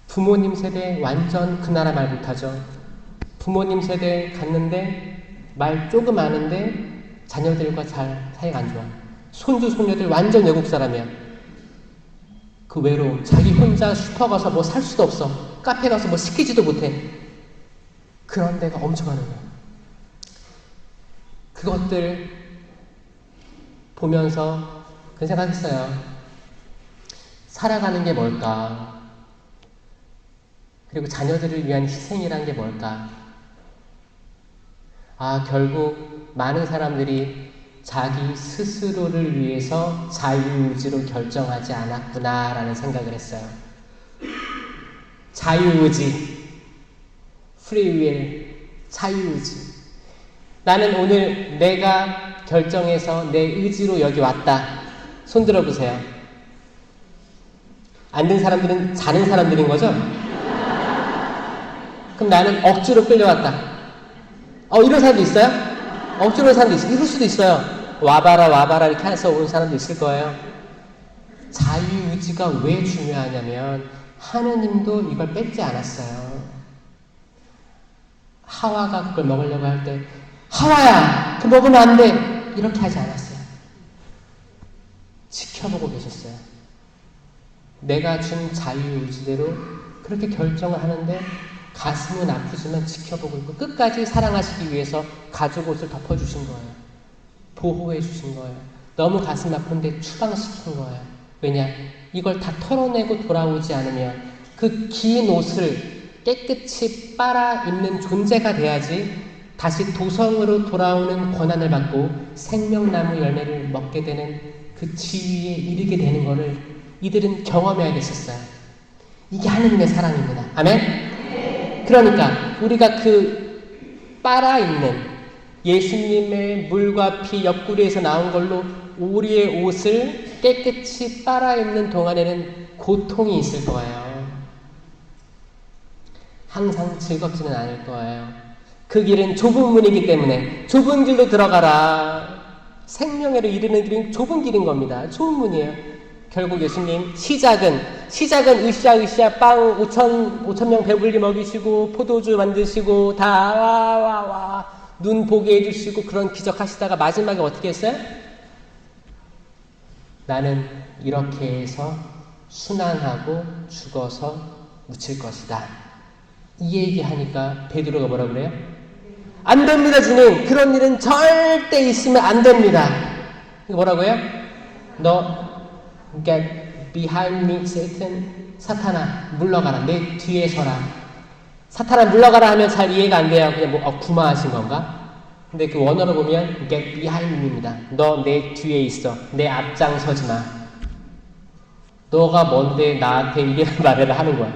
부모님 세대 완전 그 나라 말 못하죠. 부모님 세대 갔는데 말 조금 아는데 자녀들과 잘 사이가 안 좋아. 손주 손녀들 완전 외국 사람이야. 그 외로움. 자기 혼자 슈퍼 가서 뭐 살 수도 없어. 카페 가서 뭐 시키지도 못해. 그런 데가 엄청 많은 거야. 그것들 보면서 그 생각했어요. 살아가는 게 뭘까? 그리고 자녀들을 위한 희생이란 게 뭘까? 아, 결국 많은 사람들이 자기 스스로를 위해서 자유의지로 결정하지 않았구나라는 생각을 했어요. 자유의지, free will, 자유의지. 나는 오늘 내가 결정해서 내 의지로 여기 왔다. 손 들어보세요. 안 된 사람들은 자는 사람들인 거죠? 그럼 나는 억지로 끌려왔다. 이런 사람도 있어요? 억지로 온 사람도 있어요. 이럴 수도 있어요. 와봐라 이렇게 해서 온 사람도 있을 거예요. 자유의지가 왜 중요하냐면 하느님도 이걸 뺏지 않았어요. 하와가 그걸 먹으려고 할 때 하와야! 그거 먹으면 안 돼! 이렇게 하지 않았어요. 지켜보고 계셨어요. 내가 준 자유의지대로 그렇게 결정을 하는데 가슴은 아프지만 지켜보고 있고 끝까지 사랑하시기 위해서 가죽옷을 덮어주신 거예요. 보호해 주신 거예요. 너무 가슴 아픈데 추방시킨 거예요. 왜냐? 이걸 다 털어내고 돌아오지 않으면 그 긴 옷을 깨끗이 빨아 입는 존재가 돼야지 다시 도성으로 돌아오는 권한을 받고 생명나무 열매를 먹게 되는 그 지위에 이르게 되는 것을 이들은 경험해야 됐었어요. 이게 하느님의 사랑입니다. 아멘? 그러니까 우리가 그 빨아입는 예수님의 물과 피 옆구리에서 나온 걸로 우리의 옷을 깨끗이 빨아입는 동안에는 고통이 있을 거예요. 항상 즐겁지는 않을 거예요. 그 길은 좁은 문이기 때문에 좁은 길로 들어가라. 생명에로 이르는 길은 좁은 길인 겁니다. 좁은 문이에요. 결국 예수님 시작은 으쌰 빵 5,000명 배불리 먹이시고 포도주 만드시고 다 눈 보게 해주시고 그런 기적 하시다가 마지막에 어떻게 했어요? 나는 이렇게 해서 순환하고 죽어서 묻힐 것이다. 이 얘기하니까 베드로가 뭐라 그래요? 안 됩니다, 주님. 그런 일은 절대 있으면 안 됩니다. 뭐라고요? 너 get behind me, Satan. 사탄아, 물러가라. 내 뒤에 서라. 사탄아, 물러가라 하면 잘 이해가 안 돼요. 그냥 구마하신 건가? 근데 그 원어로 보면 get behind me입니다. 너 내 뒤에 있어. 내 앞장서지 마. 너가 뭔데 나한테 이런 말을 하는 거야.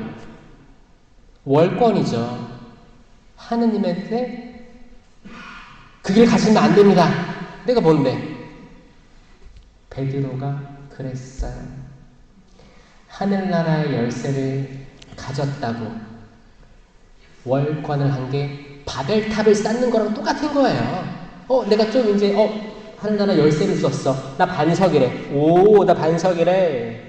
월권이죠. 하느님한테 그 길 가시면 안 됩니다. 내가 뭔데? 베드로가 그랬어요. 하늘나라의 열쇠를 가졌다고 월권을 한 게 바벨탑을 쌓는 거랑 똑같은 거예요. 내가 좀 이제 하늘나라 열쇠를 줬어. 나 반석이래. 나 반석이래.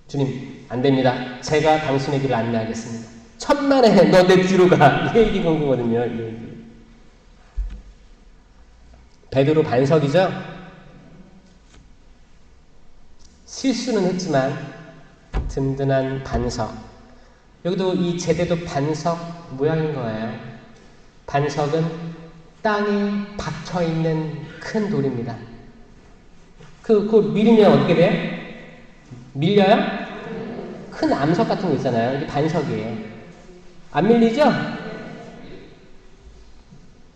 주님, 안 됩니다. 제가 당신의 길을 안내하겠습니다. 천만에 너 내 뒤로 가. 이 얘기 건 거거든요. 이 얘기. 베드로 반석이죠? 실수는 했지만 든든한 반석. 여기도 이 제대도 반석 모양인 거예요. 반석은 땅에 박혀있는 큰 돌입니다. 그거 밀면 어떻게 돼요? 밀려요? 큰 암석 같은 거 있잖아요. 이게 반석이에요. 안 밀리죠?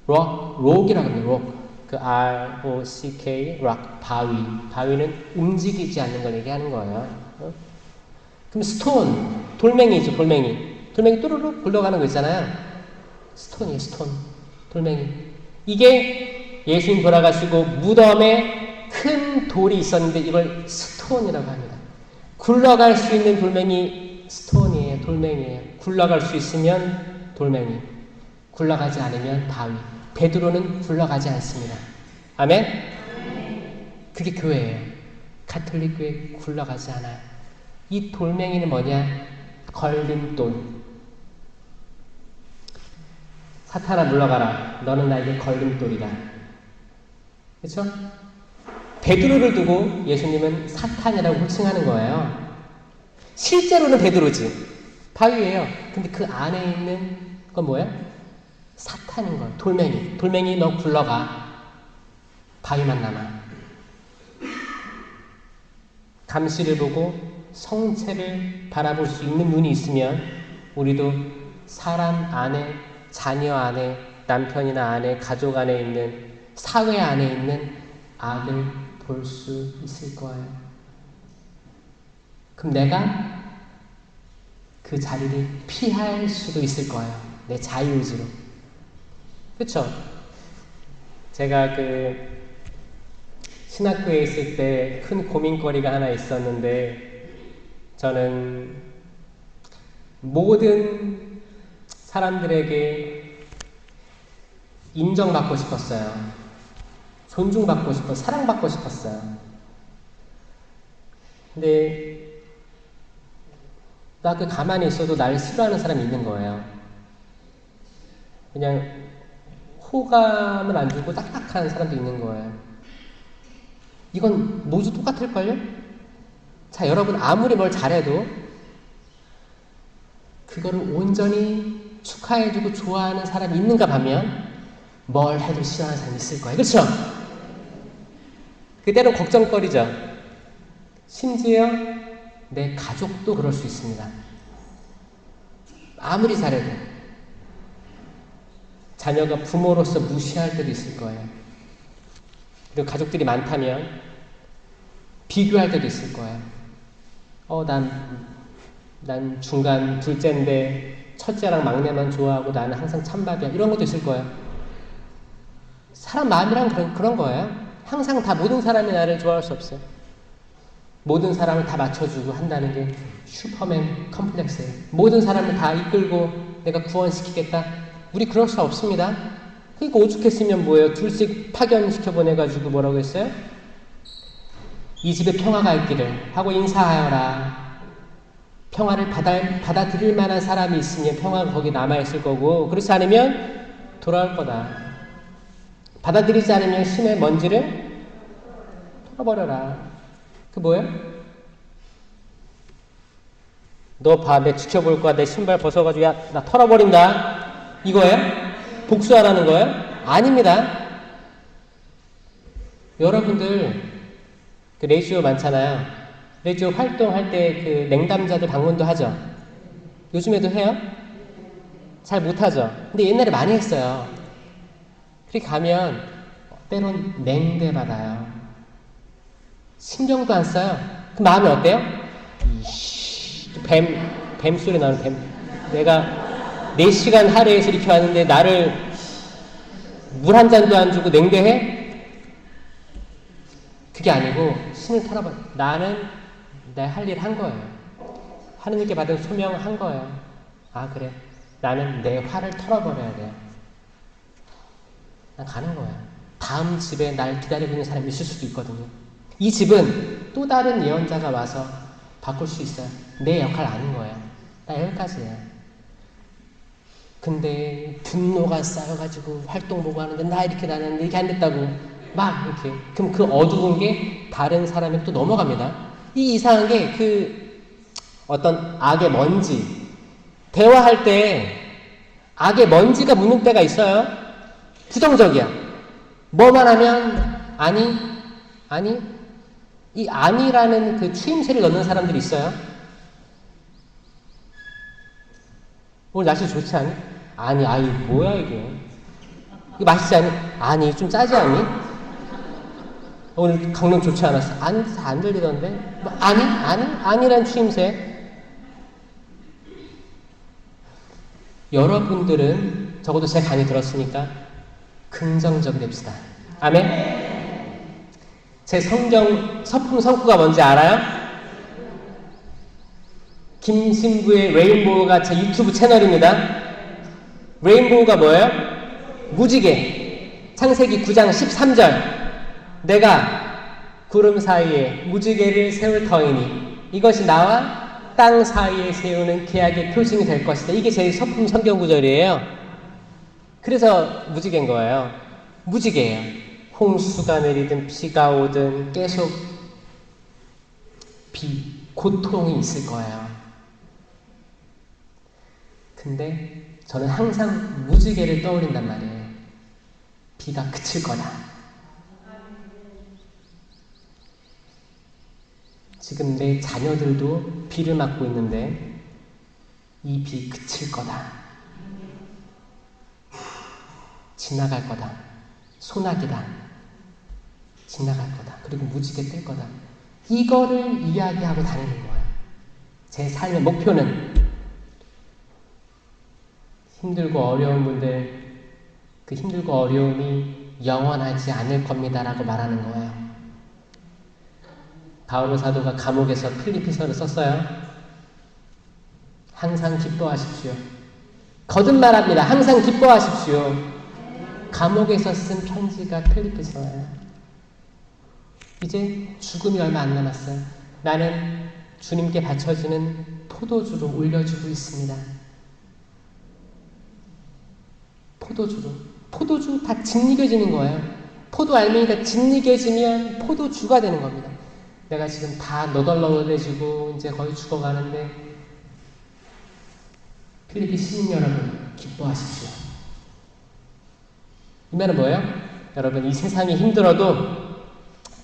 록이라고 합니다. 록. 그 R-O-C-K, 록, 바위. 바위는 움직이지 않는 걸 얘기하는 거예요. 그럼 스톤, 돌멩이죠, 돌멩이. 돌멩이 또르륵 굴러가는 거 있잖아요. 스톤이에요, 스톤. 돌멩이. 이게 예수님 돌아가시고 무덤에 큰 돌이 있었는데 이걸 스톤이라고 합니다. 굴러갈 수 있는 돌멩이 스톤이에요, 돌멩이에요. 굴러갈 수 있으면 돌멩이. 굴러가지 않으면 바위. 베드로는 굴러가지 않습니다. 아멘? 그게 교회예요. 가톨릭 교회 굴러가지 않아요. 이 돌멩이는 뭐냐? 걸림돌. 사탄아 물러가라. 너는 나에게 걸림돌이다. 그렇죠? 베드로를 두고 예수님은 사탄이라고 호칭하는 거예요. 실제로는 베드로지. 바위예요. 근데 그 안에 있는 건 뭐예요? 사탄인 거예요. 돌멩이. 돌멩이 너 굴러가. 바위만 남아. 감시를 보고 성체를 바라볼 수 있는 눈이 있으면 우리도 사람 안에, 자녀 안에, 남편이나 아내, 가족 안에 있는, 사회 안에 있는 악을 볼 수 있을 거예요. 그럼 내가 그 자리를 피할 수도 있을 거예요. 내 자유의지로. 그쵸? 제가 신학교에 있을 때 큰 고민거리가 하나 있었는데, 저는 모든 사람들에게 인정받고 싶었어요. 존중받고 싶었어요. 사랑받고 싶었어요. 근데 나 가만히 있어도 날 싫어하는 사람이 있는 거예요. 그냥 호감을 안 주고 딱딱한 사람도 있는 거예요. 이건 모두 똑같을걸요? 자, 여러분 아무리 뭘 잘해도 그거를 온전히 축하해주고 좋아하는 사람이 있는가 하면 뭘 해도 싫어하는 사람이 있을 거예요. 그렇죠? 그때는 걱정거리죠. 심지어 내 가족도 그럴 수 있습니다. 아무리 잘해도 자녀가 부모로서 무시할 때도 있을 거예요. 그리고 가족들이 많다면 비교할 때도 있을 거예요. 난 중간 둘째인데 첫째랑 막내만 좋아하고 나는 항상 찬밥이야. 이런 것도 있을 거예요. 사람 마음이란 그런 거예요. 항상 다 모든 사람이 나를 좋아할 수 없어요. 모든 사람을 다 맞춰주고 한다는 게 슈퍼맨 컴플렉스예요. 모든 사람을 다 이끌고 내가 구원시키겠다. 우리 그럴 수 없습니다. 그러니까 오죽했으면 뭐예요? 둘씩 파견시켜 보내가지고 뭐라고 했어요? 이 집에 평화가 있기를 하고 인사하여라. 평화를 받아들일 만한 사람이 있으면 평화가 거기 남아있을 거고, 그렇지 않으면 돌아올 거다. 받아들이지 않으면 심의 먼지를 털어버려라. 그 뭐예요? 너 봐, 내 지켜볼 거야. 내 신발 벗어가지고 야, 나 털어버린다. 이거예요? 복수하라는 거예요? 아닙니다. 여러분들 그 레이지오 많잖아요. 레이지오 활동할 때 그 냉담자들 방문도 하죠. 요즘에도 해요? 잘 못하죠. 근데 옛날에 많이 했어요. 그렇게 가면 때론 냉대 받아요. 신경도 안 써요. 그 마음이 어때요? 뱀 소리 나는 뱀. 내가 4시간 하루에서 이렇게 왔는데 나를 물 한 잔도 안 주고 냉대해? 그게 아니고 신을 털어버려. 나는 내 할 일 한 거예요. 하느님께 받은 소명 한 거예요. 아 그래. 나는 내 화를 털어버려야 돼요. 난 가는 거야. 다음 집에 날 기다리고 있는 사람이 있을 수도 있거든요. 이 집은 또 다른 예언자가 와서 바꿀 수 있어요. 내 역할 아닌 거예요. 나 여기까지예요. 근데 분노가 쌓여가지고 활동 보고 하는데 나 이렇게 나는데 이게 안 됐다고 막 이렇게. 그럼 그 어두운 게 다른 사람에 또 넘어갑니다. 이 이상한 게 그 어떤 악의 먼지, 대화할 때 악의 먼지가 묻는 때가 있어요. 부정적이야. 뭐만 하면 아니 이 아니라는 그 추임새를 넣는 사람들이 있어요. 오늘 날씨 좋지 않니? 아니 뭐야 이게? 이거 맛있지 않니? 아니 좀 짜지 않니? 오늘 강릉 좋지 않았어? 아니 안 들리던데? 뭐, 아니란 추임새. 여러분들은 적어도 제 강의 들었으니까 긍정적이 됩시다. 아멘? 제 성경 서품 성구가 뭔지 알아요? 김신부의 레인보우가 제 유튜브 채널입니다. 레인보우가 뭐예요? 무지개. 창세기 9장 13절. 내가 구름 사이에 무지개를 세울 터이니 이것이 나와 땅 사이에 세우는 계약의 표징이 될 것이다. 이게 제 서품 성경 구절이에요. 그래서 무지개인 거예요. 무지개예요. 홍수가 내리든 비가 오든 계속 고통이 있을 거예요. 근데 저는 항상 무지개를 떠올린단 말이에요. 비가 그칠 거다. 지금 내 자녀들도 비를 맞고 있는데 이 비 그칠 거다. 지나갈 거다. 소나기다. 지나갈 거다. 그리고 무지개 뜰 거다. 이거를 이야기하고 다니는 거예요. 제 삶의 목표는 힘들고 어려운 분들, 그 힘들고 어려움이 영원하지 않을 겁니다라고 말하는 거예요. 바오로 사도가 감옥에서 필리피서를 썼어요. 항상 기뻐하십시오. 거듭말합니다. 항상 기뻐하십시오. 감옥에서 쓴 편지가 필리피서예요. 이제 죽음이 얼마 안 남았어요. 나는 주님께 바쳐지는 포도주로 올려주고 있습니다. 포도주 다 짓이겨지는 거예요. 포도 알맹이가 짓이겨지면 포도주가 되는 겁니다. 내가 지금 다 너덜너덜해지고 이제 거의 죽어가는데 필리핀 시민 여러분 기뻐하십시오. 이 말은 뭐예요? 여러분 이 세상이 힘들어도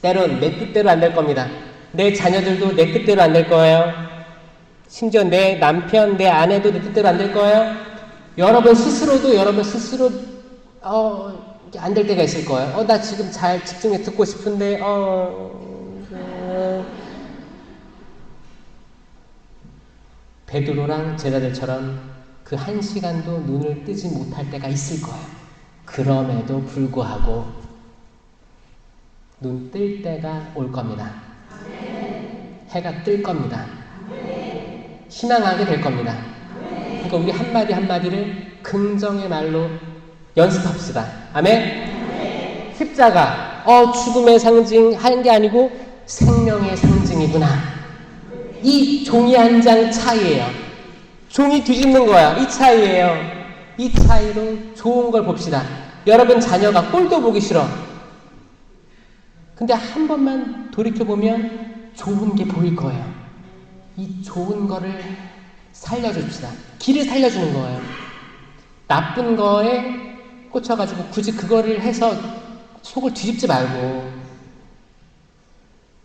때론 내 뜻대로 안 될 겁니다. 내 자녀들도 내 뜻대로 안 될 거예요. 심지어 내 남편, 내 아내도 내 뜻대로 안 될 거예요. 여러분 스스로도 안 될 때가 있을 거예요. 나 지금 잘 집중해 듣고 싶은데 베드로랑 제자들처럼 그 한 시간도 눈을 뜨지 못할 때가 있을 거예요. 그럼에도 불구하고 눈 뜰 때가 올 겁니다. 해가 뜰 겁니다. 희망하게 될 겁니다. 그러니까 우리 한마디 한마디를 긍정의 말로 연습합시다. 아멘? 십자가 죽음의 상징 하는 게 아니고 생명의 상징이구나. 이 종이 한 장 차이예요. 종이 뒤집는 거야. 이 차이예요. 이 차이로 좋은 걸 봅시다. 여러분 자녀가 꼴도 보기 싫어. 근데 한 번만 돌이켜보면 좋은 게 보일 거예요. 이 좋은 거를 살려줍시다. 길을 살려주는 거예요. 나쁜 거에 꽂혀가지고 굳이 그거를 해서 속을 뒤집지 말고.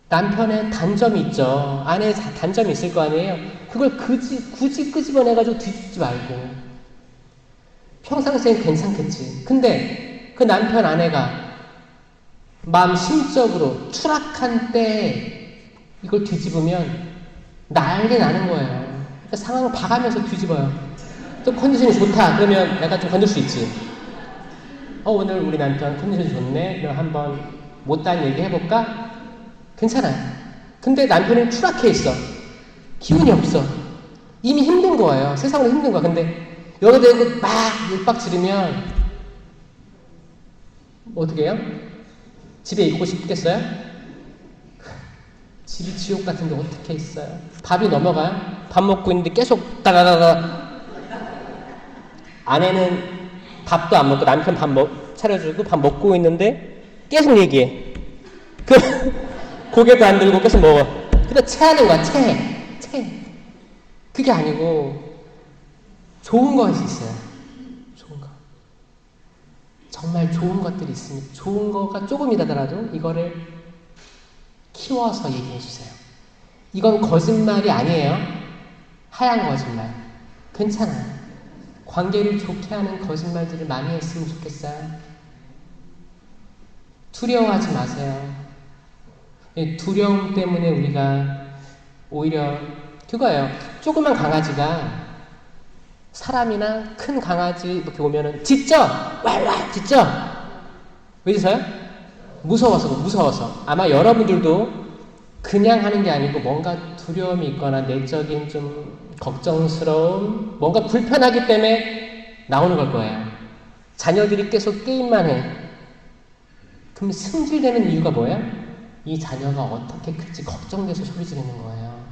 남편의 단점이 있죠. 아내의 단점이 있을 거 아니에요. 그걸 굳이 끄집어내가지고 뒤집지 말고. 평상시엔 괜찮겠지. 근데 그 남편 아내가 마음 심적으로 추락한 때 이걸 뒤집으면 난리 나는 거예요. 그러니까 상황을 봐가면서 뒤집어요. 또 컨디션이 좋다. 그러면 내가 좀 건들 수 있지. 오늘 우리 남편 컨디션이 좋네. 그럼 한번 못다한 얘기 해볼까? 괜찮아요. 근데 남편은 추락해 있어. 기운이 없어. 이미 힘든 거예요. 세상으로 힘든 거야. 근데 여기다 대고 막 윽박 지르면 어떻게 해요? 집에 있고 싶겠어요? 집이 지옥 같은데 어떻게 있어요? 밥이 넘어가요? 밥 먹고 있는데 계속 다다다다 아내는 밥도 안 먹고 남편 차려주고 밥 먹고 있는데 계속 얘기해. 그 고개도 안 들고 계속 먹어. 근데 체하는 거야. 체. 그게 아니고 좋은 것이 있어요. 좋은 거. 정말 좋은 것들이 있으면 좋은 거가 조금이라더라도 이거를 키워서 얘기해 주세요. 이건 거짓말이 아니에요. 하얀 거짓말. 괜찮아요. 관계를 좋게 하는 거짓말들을 많이 했으면 좋겠어요. 두려워하지 마세요. 두려움 때문에 우리가 오히려 그거예요. 조그만 강아지가 사람이나 큰 강아지 이렇게 오면은 짖죠? 왈왈 짖죠? 왜 짖어요? 무서워서. 아마 여러분들도 그냥 하는 게 아니고 뭔가 두려움이 있거나 내적인 좀 걱정스러움, 뭔가 불편하기 때문에 나오는 걸 거예요. 자녀들이 계속 게임만 해. 그럼 승질되는 이유가 뭐예요? 이 자녀가 어떻게 클지 걱정돼서 소리 지르는 거예요.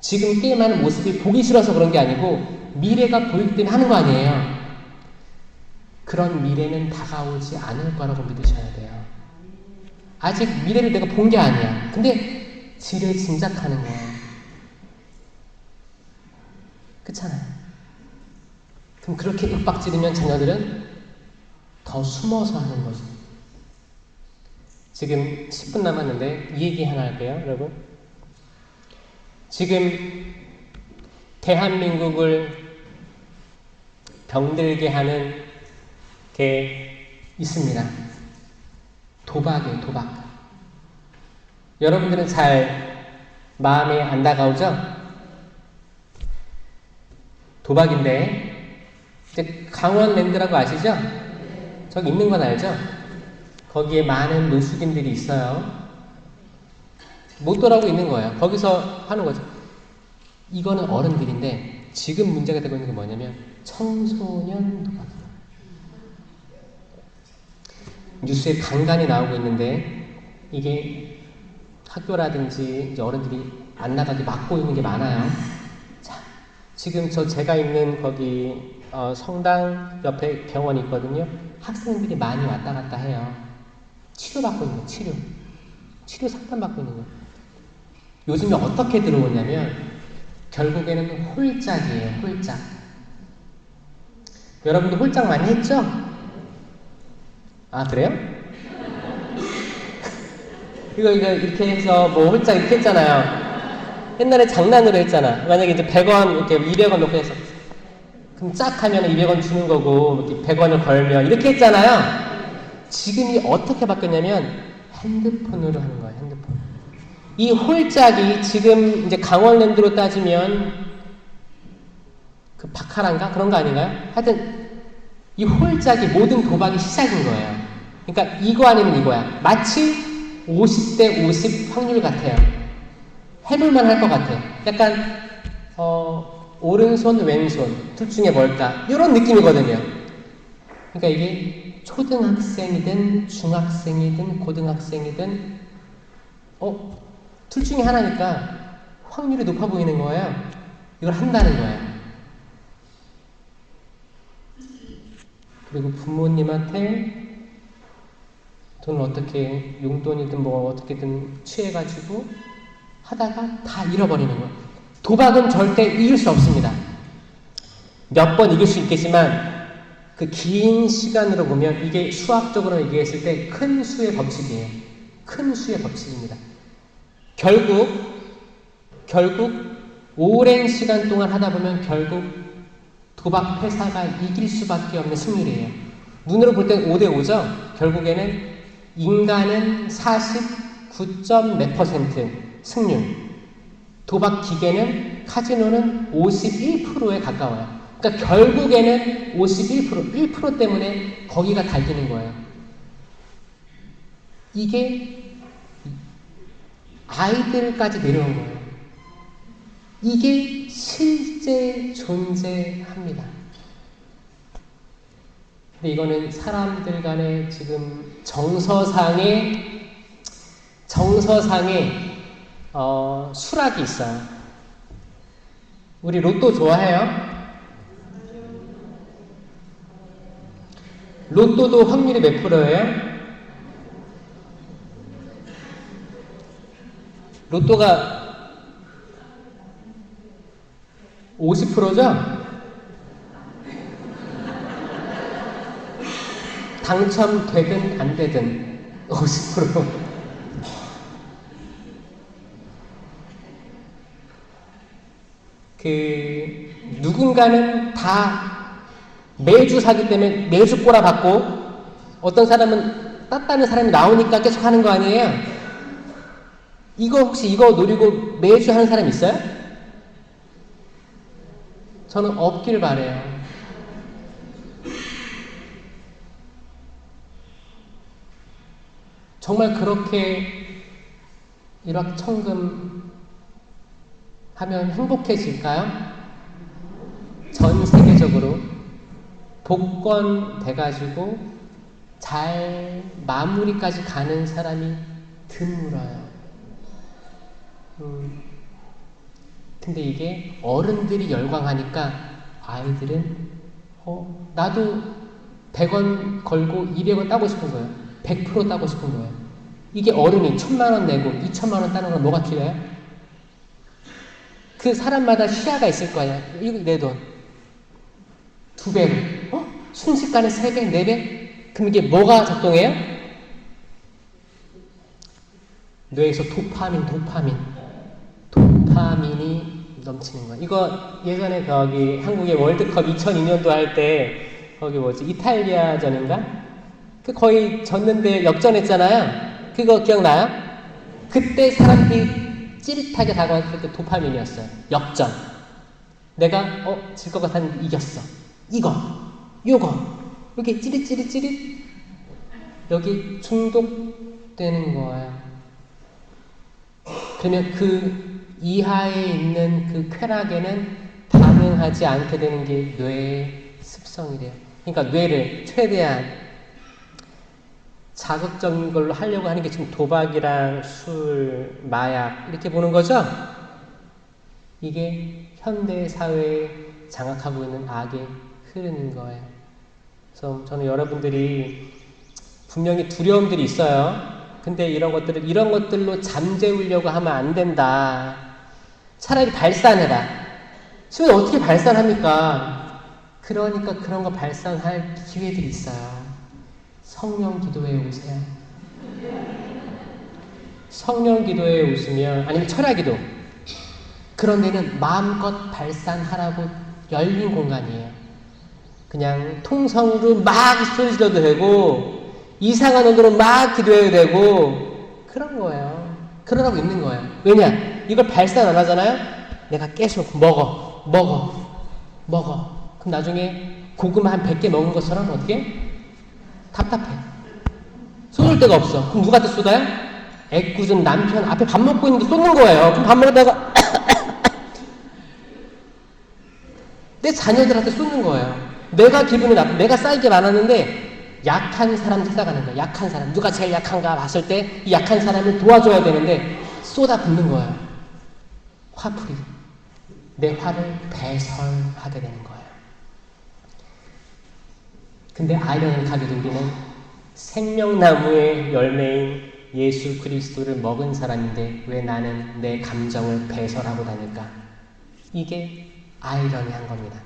지금 게임하는 모습이 보기 싫어서 그런 게 아니고 미래가 보이기 때문에 하는 거 아니에요. 그런 미래는 다가오지 않을 거라고 믿으셔야 돼요. 아직 미래를 내가 본 게 아니야. 근데 지레 짐작하는 거예요. 그렇잖아요. 그럼 그렇게 윽박지르면 자녀들은 더 숨어서 하는 거죠. 지금 10분 남았는데 이 얘기 하나 할게요, 여러분. 지금 대한민국을 병들게 하는 게 있습니다. 도박이에요, 도박. 여러분들은 잘 마음에 안 다가오죠? 도박인데 이제 강원랜드라고 아시죠? 저기 있는 건 알죠? 거기에 많은 노숙인들이 있어요. 못 돌아오고 있는 거예요. 거기서 하는 거죠. 이거는 어른들인데 지금 문제가 되고 있는 게 뭐냐면 청소년 도박이에요. 뉴스에 간간히 나오고 있는데 이게 학교라든지 이제 어른들이 안 나가게 막고 있는 게 많아요. 자, 지금 제가 있는 거기 성당 옆에 병원이 있거든요. 학생들이 많이 왔다 갔다 해요. 치료받고 있는 거예요. 치료 상담받고 있는 거예요. 요즘에 어떻게 들어오냐면 결국에는 홀짝이에요. 홀짝. 여러분도 홀짝 많이 했죠? 아, 그래요? 이거 이렇게 해서 뭐 홀짝 이렇게 했잖아요. 옛날에 장난으로 했잖아. 만약에 이제 100원 이렇게 200원 놓고 해서 그럼 짝 하면 200원 주는 거고 이렇게 100원을 걸면 이렇게 했잖아요. 지금이 어떻게 바뀌었냐면 핸드폰으로 하는 거예요. 핸드폰. 이 홀짝이 지금 이제 강원랜드로 따지면 그 바카라인가 그런 거 아닌가요? 하여튼 이 홀짝이 모든 도박이 시작인 거예요. 그러니까 이거 아니면 이거야. 마치 50대 50 확률 같아요. 해볼만 할 것 같아. 약간 오른손 왼손 둘 중에 뭘까? 이런 느낌이거든요. 그러니까 이게 초등학생이든 중학생이든 고등학생이든 둘 중에 하나니까 확률이 높아 보이는 거예요. 이걸 한다는 거예요. 그리고 부모님한테 돈을 어떻게 용돈이든 뭐 어떻게든 취해가지고 하다가 다 잃어버리는 거예요. 도박은 절대 이길 수 없습니다. 몇 번 이길 수 있겠지만 그 긴 시간으로 보면 이게 수학적으로 얘기했을 때 큰 수의 법칙이에요. 큰 수의 법칙입니다. 결국 오랜 시간 동안 하다 보면 결국 도박 회사가 이길 수밖에 없는 승률이에요. 눈으로 볼 땐 5대 5죠. 결국에는 인간은 49.몇% 승률, 도박 기계는 카지노는 51%에 가까워요. 그러니까 결국에는 1% 때문에 거기가 달리는 거예요. 이게 아이들까지 내려온 거예요. 이게 실제 존재합니다. 근데 이거는 사람들 간에 지금 정서상의 수락이 있어요. 우리 로또 좋아해요? 로또도 확률이 몇 프로예요? 로또가 50%죠? 당첨되든 안 되든 50%. 누군가는 다 매주 사기 때문에 매주 꼬라박고, 어떤 사람은 땄다는 사람이 나오니까 계속 하는 거 아니에요? 혹시 이거 노리고 매주 하는 사람 있어요? 저는 없길 바래요. 정말 그렇게 일확천금 하면 행복해질까요? 전 세계적으로 복권 돼가지고 잘 마무리까지 가는 사람이 드물어요. 근데 이게 어른들이 열광하니까 아이들은 나도 100원 걸고 200원 따고 싶은 거예요. 100% 따고 싶은 거예요. 이게 어른이 1000만 원 내고 2000만 원 따는 건 뭐가 틀려요? 그 사람마다 시야가 있을 거예요. 이거 내 돈 2배로, 순식간에 3배, 4배? 그럼 이게 뭐가 작동해요? 뇌에서 도파민이 넘치는 거예요. 이거 예전에 한국의 월드컵 2002년도 할 때 이탈리아전인가? 거의 졌는데 역전했잖아요. 그거 기억나요? 그때 사람들이 찌릿하게 다가왔을 때 도파민이었어요. 역전. 내가 질 것 같았는데 이겼어. 요거 이렇게 찌릿 여기 중독되는 거예요. 그러면 그 이하에 있는 그 쾌락에는 반응하지 않게 되는 게 뇌의 습성이래요. 그러니까 뇌를 최대한 자극적인 걸로 하려고 하는 게 지금 도박이랑 술, 마약 이렇게 보는 거죠? 이게 현대 사회에 장악하고 있는 악의 흐르는 거예요. 그래서 저는 여러분들이 분명히 두려움들이 있어요. 근데 이런 것들로 잠재우려고 하면 안 된다. 차라리 발산해라. 지금 어떻게 발산합니까? 그러니까 그런 거 발산할 기회들이 있어요. 성령 기도회에 오세요. 성령 기도회에 오시면, 아니면 철야 기도, 그런 데는 마음껏 발산하라고 열린 공간이에요. 그냥 통성으로 막 소리 질러도 되고 이상한 언어로 막 기도해도 되고 그런 거예요. 그러라고 있는 거예요. 왜냐? 이걸 발산 안 하잖아요? 내가 계속 먹어. 그럼 나중에 고구마 한 100개 먹은 것처럼 어떻게? 답답해. 쏟을 데가 없어. 그럼 누구한테 쏟아요? 애꿎은 남편 앞에 밥 먹고 있는데 쏟는 거예요. 그럼 밥 먹다가 내 자녀들한테 쏟는 거예요. 내가 기분이 내가 쌓일 게 많았는데 약한 사람 찾아가는 거예요. 약한 사람. 누가 제일 약한가 봤을 때 이 약한 사람을 도와줘야 되는데 쏟아붓는 거예요. 화풀이. 내 화를 배설하게 되는 거예요. 근데 아이러니하게도 우리는 생명나무의 열매인 예수 그리스도를 먹은 사람인데 왜 나는 내 감정을 배설하고 다닐까? 이게 아이러니한 겁니다.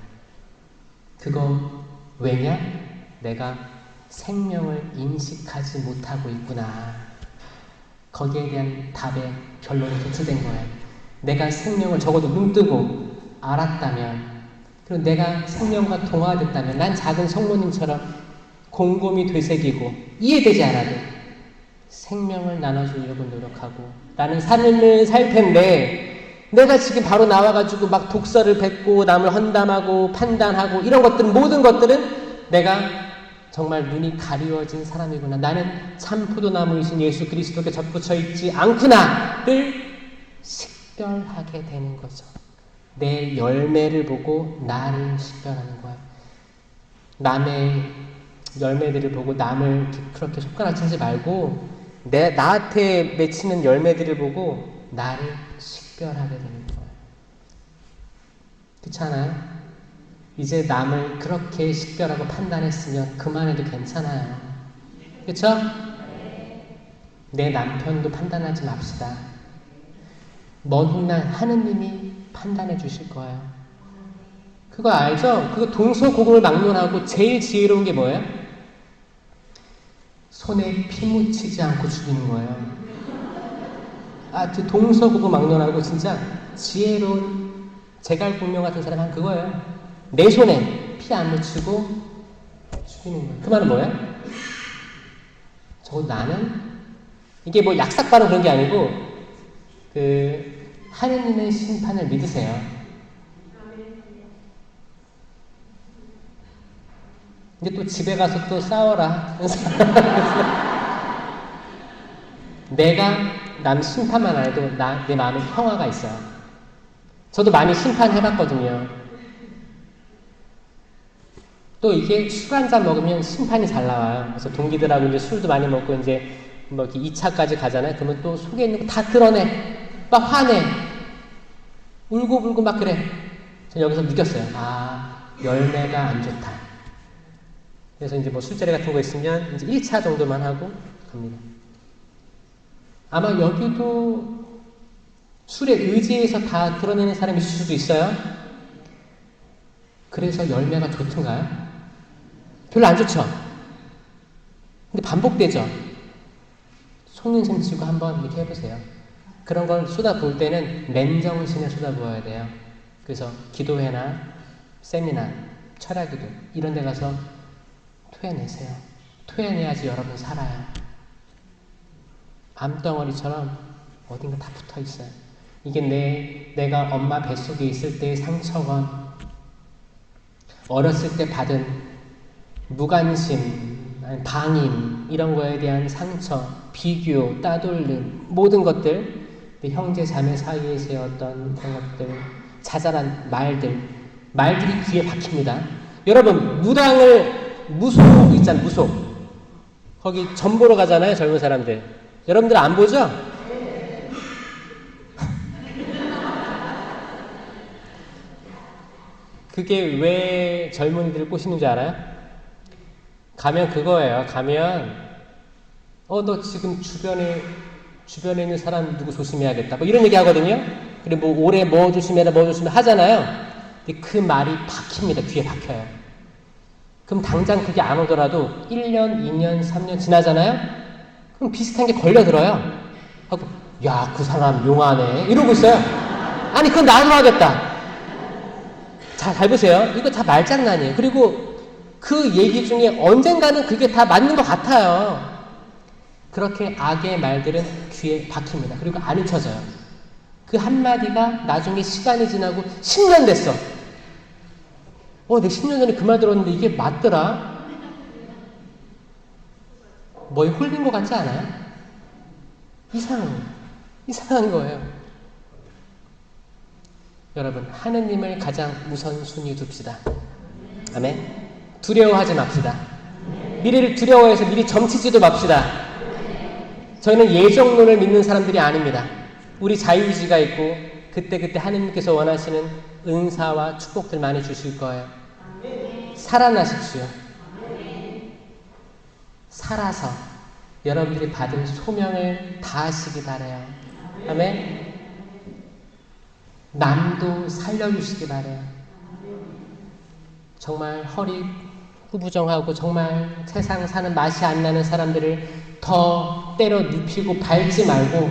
그거 왜냐? 내가 생명을 인식하지 못하고 있구나. 거기에 대한 답의 결론이 도출된 거예요. 내가 생명을 적어도 눈 뜨고 알았다면, 그리고 내가 생명과 동화됐다면, 난 작은 성모님처럼 곰곰이 되새기고 이해되지 않아도 생명을 나눠주려고 노력하고 나는 삶을 살 텐데, 내가 지금 바로 나와가지고 막 독서를 뱉고 남을 헌담하고 판단하고 이런 것들은, 모든 것들은 내가 정말 눈이 가리워진 사람이구나, 나는 참 포도나무이신 예수 그리스도께 접붙여 있지 않구나를 식별하게 되는 거죠. 내 열매를 보고 나를 식별하는 거야. 남의 열매들을 보고 남을 그렇게 손가락질하지 말고 나한테 맺히는 열매들을 보고 나를 식별하게 되는 거예요. 그렇지 않아요? 이제 남을 그렇게 식별하고 판단했으면 그만해도 괜찮아요. 그렇죠? 내 남편도 판단하지 맙시다. 먼 훗날 하느님이 판단해 주실 거예요. 그거 알죠? 그거 동서고금을 막론하고 제일 지혜로운 게 뭐예요? 손에 피 묻히지 않고 죽이는 거예요. 그 동서고금 막론하고 진짜 지혜로운 제갈공명 같은 사람 한 그거예요. 내 손에 피 안 묻히고 죽이는 거예요. 그 말은 뭐예요? 나는 이게 뭐 약삭바로 그런 게 아니고 하느님의 심판을 믿으세요. 근데 또 집에 가서 또 싸워라. 내가 남 심판만 안 해도 내 마음에 평화가 있어요. 저도 많이 심판해봤거든요. 또 이게 술 한잔 먹으면 심판이 잘 나와요. 그래서 동기들하고 이제 술도 많이 먹고 이제 뭐 이렇게 2차까지 가잖아요. 그러면 또 속에 있는 거 다 드러내. 막 화내. 울고불고 막 그래. 전 여기서 느꼈어요. 열매가 안 좋다. 그래서 이제 뭐 술자리 같은 거 있으면 이제 1차 정도만 하고 갑니다. 아마 여기도 술에 의지해서 다 드러내는 사람이 있을 수도 있어요. 그래서 열매가 좋던가요? 별로 안 좋죠? 근데 반복되죠? 속는셈 치고 한번 이렇게 해보세요. 그런 걸 쏟아부을 때는 맨정신에 쏟아부어야 돼요. 그래서 기도회나 세미나, 철학기도 이런 데 가서 토해내세요. 토해내야지 여러분 살아요. 암덩어리처럼 어딘가 다 붙어있어요. 이게 내가 엄마 뱃속에 있을 때의 상처건 어렸을 때 받은 무관심, 방임 이런 거에 대한 상처, 비교, 따돌림 모든 것들 형제 자매 사이에서의 어떤 그런 것들 자잘한 말들이 귀에 박힙니다. 여러분 무속 있잖아요. 무속 거기 점 보러 가잖아요. 젊은 사람들 여러분들 안 보죠? 그게 왜 젊은이들을 꼬시는 줄 알아요? 가면 그거예요. 가면 너 지금 주변에 있는 사람 누구 조심해야겠다 뭐 이런 얘기 하거든요. 그리고 뭐 올해 뭐 조심해라 하잖아요. 근데 그 말이 박힙니다. 귀에 박혀요. 그럼 당장 그게 안 오더라도 1년, 2년, 3년 지나잖아요. 그럼 비슷한 게 걸려들어요. 하고 야, 그 사람 용하네 이러고 있어요. 아니 그건 나도 하겠다. 자, 잘 보세요. 이거 다 말장난이에요. 그리고 그 얘기 중에 언젠가는 그게 다 맞는 것 같아요. 그렇게 악의 말들은 귀에 박힙니다. 그리고 안 잊혀져요. 그 한마디가 나중에 시간이 지나고 10년 됐어. 내가 10년 전에 그 말 들었는데 이게 맞더라? 뭐에 홀린 것 같지 않아요? 이상한 거예요. 여러분, 하느님을 가장 우선순위 둡시다. 아멘. 두려워하지 맙시다. 미래를 두려워해서 미리 점치지도 맙시다. 저희는 예정론을 믿는 사람들이 아닙니다. 우리 자유의지가 있고 그때 하느님께서 원하시는 은사와 축복들 많이 주실 거예요. 살아나십시오. 살아서 여러분들이 받은 소명을 다하시기 바라요. 아멘. 남도 살려주시기 바라요. 정말 허리 구부정하고 정말 세상 사는 맛이 안 나는 사람들을 더 때려 눕히고 밟지 말고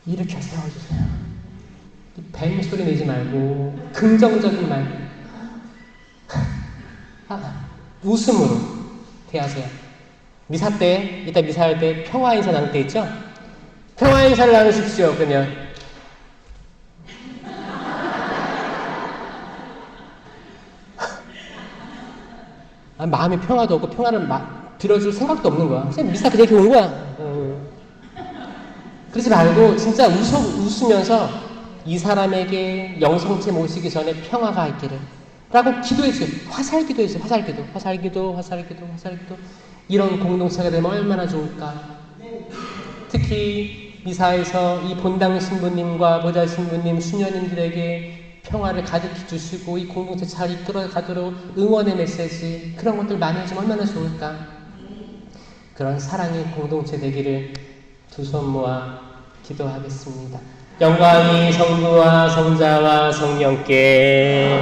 일으켜 세워주세요. 뱀 소리 내지 말고 긍정적인 말 웃음으로 대하세요. 미사 때, 이따 미사할 때 평화 인사 나눌 때 있죠? 평화 인사를 나누십시오. 그러면 마음이 평화도 없고 평화를 들어줄 생각도 없는 거야. 그냥 미사 그렇게 온 거야. 그러지 말고 진짜 웃으면서 이 사람에게 영성체 모시기 전에 평화가 있기를 라고 기도해주세요. 화살기도 해주세요. 화살기도. 이런 공동체가 되면 얼마나 좋을까. 특히 미사에서 이 본당 신부님과 보좌 신부님, 수녀님들에게 평화를 가득히 주시고 이 공동체 잘 이끌어가도록 응원의 메시지 그런 것들 많이 해주면 얼마나 좋을까. 그런 사랑의 공동체 되기를 두 손 모아 기도하겠습니다. 영광이 성부와 성자와 성령께,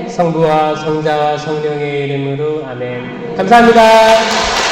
성부와 성자와 성령의 이름으로 아멘. 감사합니다.